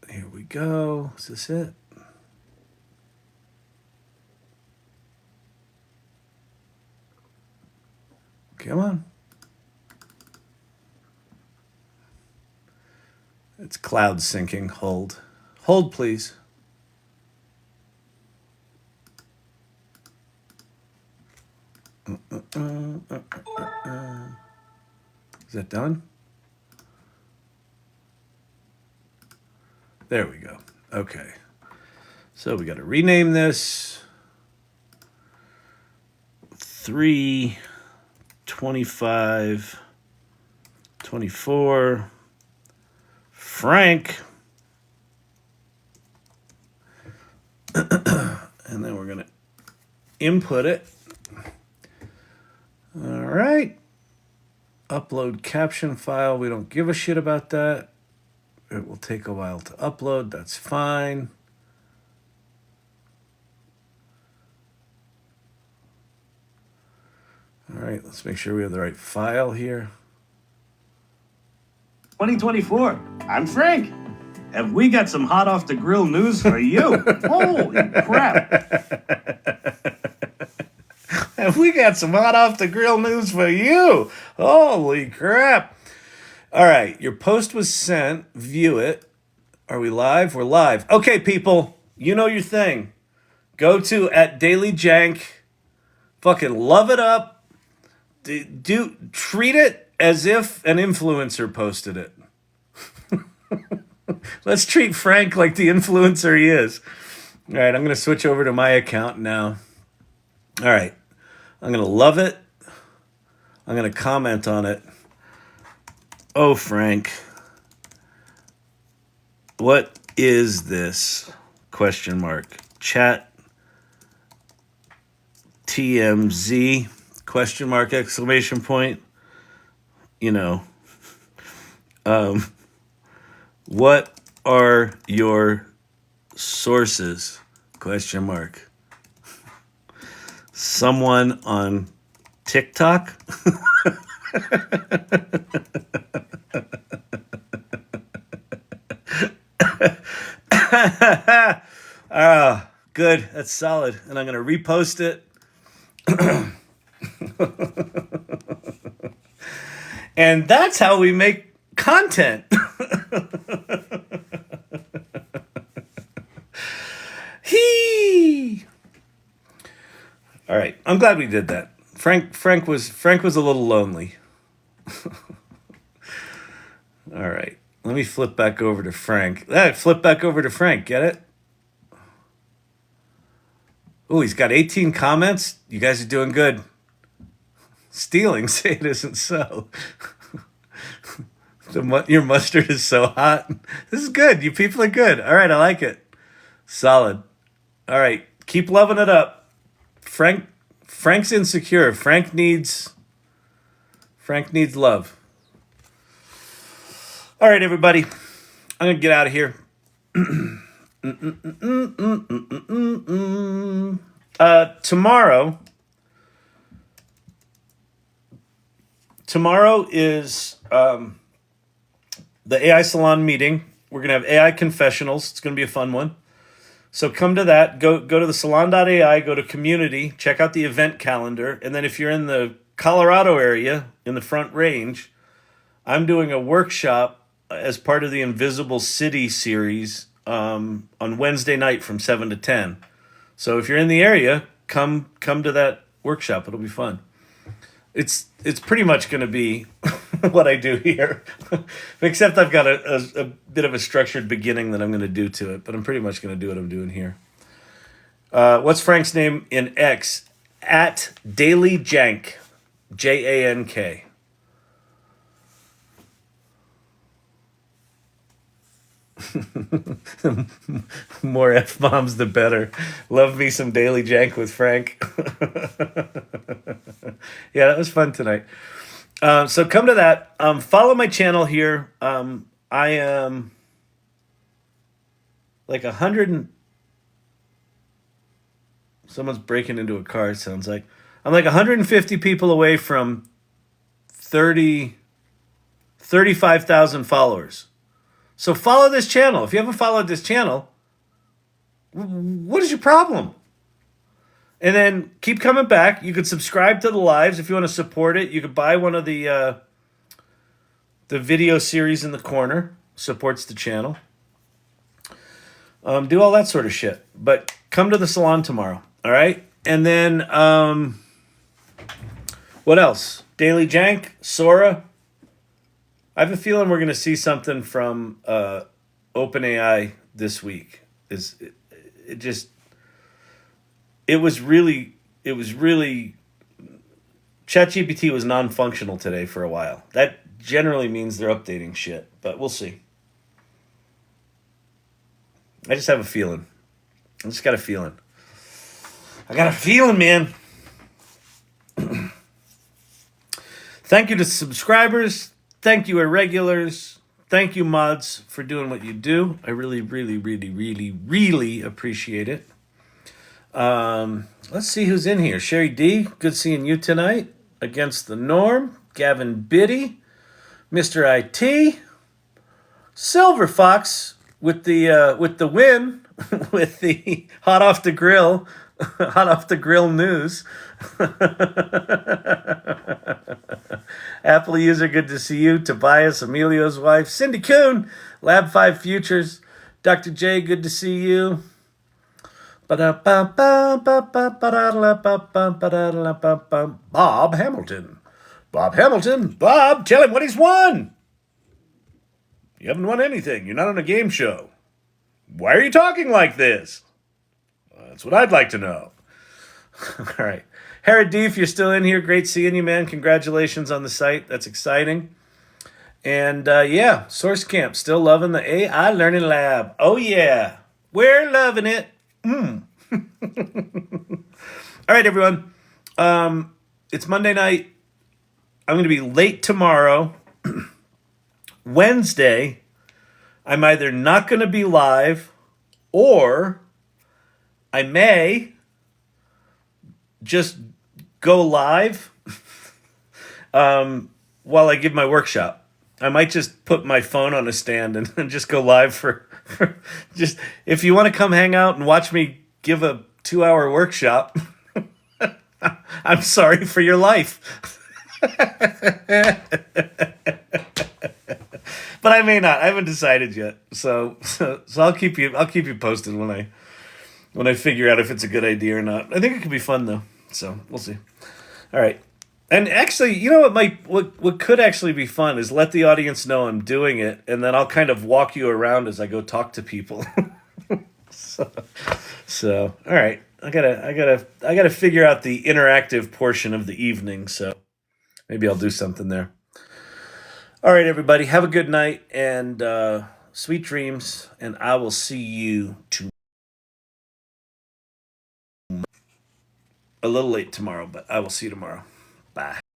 [SPEAKER 1] Here we go. Is this it? Come on. It's cloud syncing. Hold. Hold, please. Is that done? There we go. Okay. So we got to rename this 325 24 Frank. And then we're going to input it. All right. Upload caption file. We don't give a shit about that. It will take a while to upload. That's fine. All right, let's make sure we have the right file here.
[SPEAKER 13] 2024. I'm Frank. Have we got some hot off the grill news for you? Holy crap.
[SPEAKER 1] Have we got some hot off the grill news for you? Holy crap. All right, your post was sent. View it. Are we live? We're live. Okay, people, you know your thing. Go to @DailyJank. Fucking love it up. Treat it as if an influencer posted it. Let's treat Frank like the influencer he is. All right, I'm going to switch over to my account now. All right, I'm going to love it. I'm going to comment on it. Oh, Frank, what is this? Question mark. Chat TMZ question mark exclamation point. You know, what are your sources? Question mark. Someone on TikTok? Good. That's solid. And I'm going to repost it. And that's how we make content. All right. I'm glad we did that. Frank was a little lonely. All right. Let me flip back over to Frank. Flip back over to Frank. Get it? Oh, he's got 18 comments. You guys are doing good. Stealing, say it isn't so. Your mustard is so hot. This is good. You people are good. All right, I like it. Solid. All right, keep loving it up. Frank's insecure. Frank needs love. All right, everybody. I'm gonna get out of here. Tomorrow is the AI Salon meeting. We're going to have AI confessionals. It's going to be a fun one. So come to that. Go to the salon.ai, go to community, check out the event calendar. And then if you're in the Colorado area, in the Front Range, I'm doing a workshop as part of the Invisible City series on Wednesday night from 7 to 10. So if you're in the area, come to that workshop. It'll be fun. It's pretty much going to be what I do here, except I've got a bit of a structured beginning that I'm going to do to it, but I'm pretty much going to do what I'm doing here. What's Frank's name in X? @DailyJank, JANK. More F-bombs, the better. Love me some Daily Jank with Frank. Yeah, that was fun tonight. So come to that. Follow my channel here. I am like 100 someone's breaking into a car, it sounds like. I'm like 150 people away from 35,000 followers. So follow this channel. If you haven't followed this channel, what is your problem? And then keep coming back. You could subscribe to the lives if you want to support it. You could buy one of the video series in the corner. Supports the channel. Do all that sort of shit. But come to the salon tomorrow. All right? And then, what else? Daily Jank, Sora. I have a feeling we're going to see something from OpenAI this week. It was really ChatGPT was non-functional today for a while. That generally means they're updating shit, but we'll see. I just have a feeling. I just got a feeling. I got a feeling, man. Thank you to subscribers. Thank you, irregulars. Thank you, mods, for doing what you do. I really, really, really, really, really appreciate it. Let's see who's in here. Sherry D, good seeing you tonight. Against the Norm. Gavin Biddy. Mr. IT. Silver Fox with the win. With the hot off the grill news. Apple user, good to see you. Tobias, Emilio's wife. Cindy Kuhn, Lab 5 Futures. Dr. J, good to see you. Bob Hamilton. Bob, tell him what he's won. You haven't won anything. You're not on a game show. Why are you talking like this? That's what I'd like to know. All right. Harry D, if you're still in here, great seeing you, man. Congratulations on the site. That's exciting. And yeah, Source Camp, still loving the AI Learning Lab. Oh, yeah. We're loving it. All right, everyone. It's Monday night. I'm going to be late tomorrow. Wednesday, I'm either not going to be live or I may just go live while I give my workshop. I might just put my phone on a stand and just go live for just, if you want to come hang out and watch me give a 2-hour workshop, I'm sorry for your life. But I may not. I haven't decided yet. So I'll keep you posted when I figure out if it's a good idea or not. I think it could be fun though. So we'll see. All right. And actually, you know what could actually be fun is let the audience know I'm doing it, and then I'll kind of walk you around as I go talk to people. So all right. I gotta figure out the interactive portion of the evening, so maybe I'll do something there. All right, everybody, have a good night and sweet dreams, and I will see you a little late tomorrow, but I will see you tomorrow. Bye.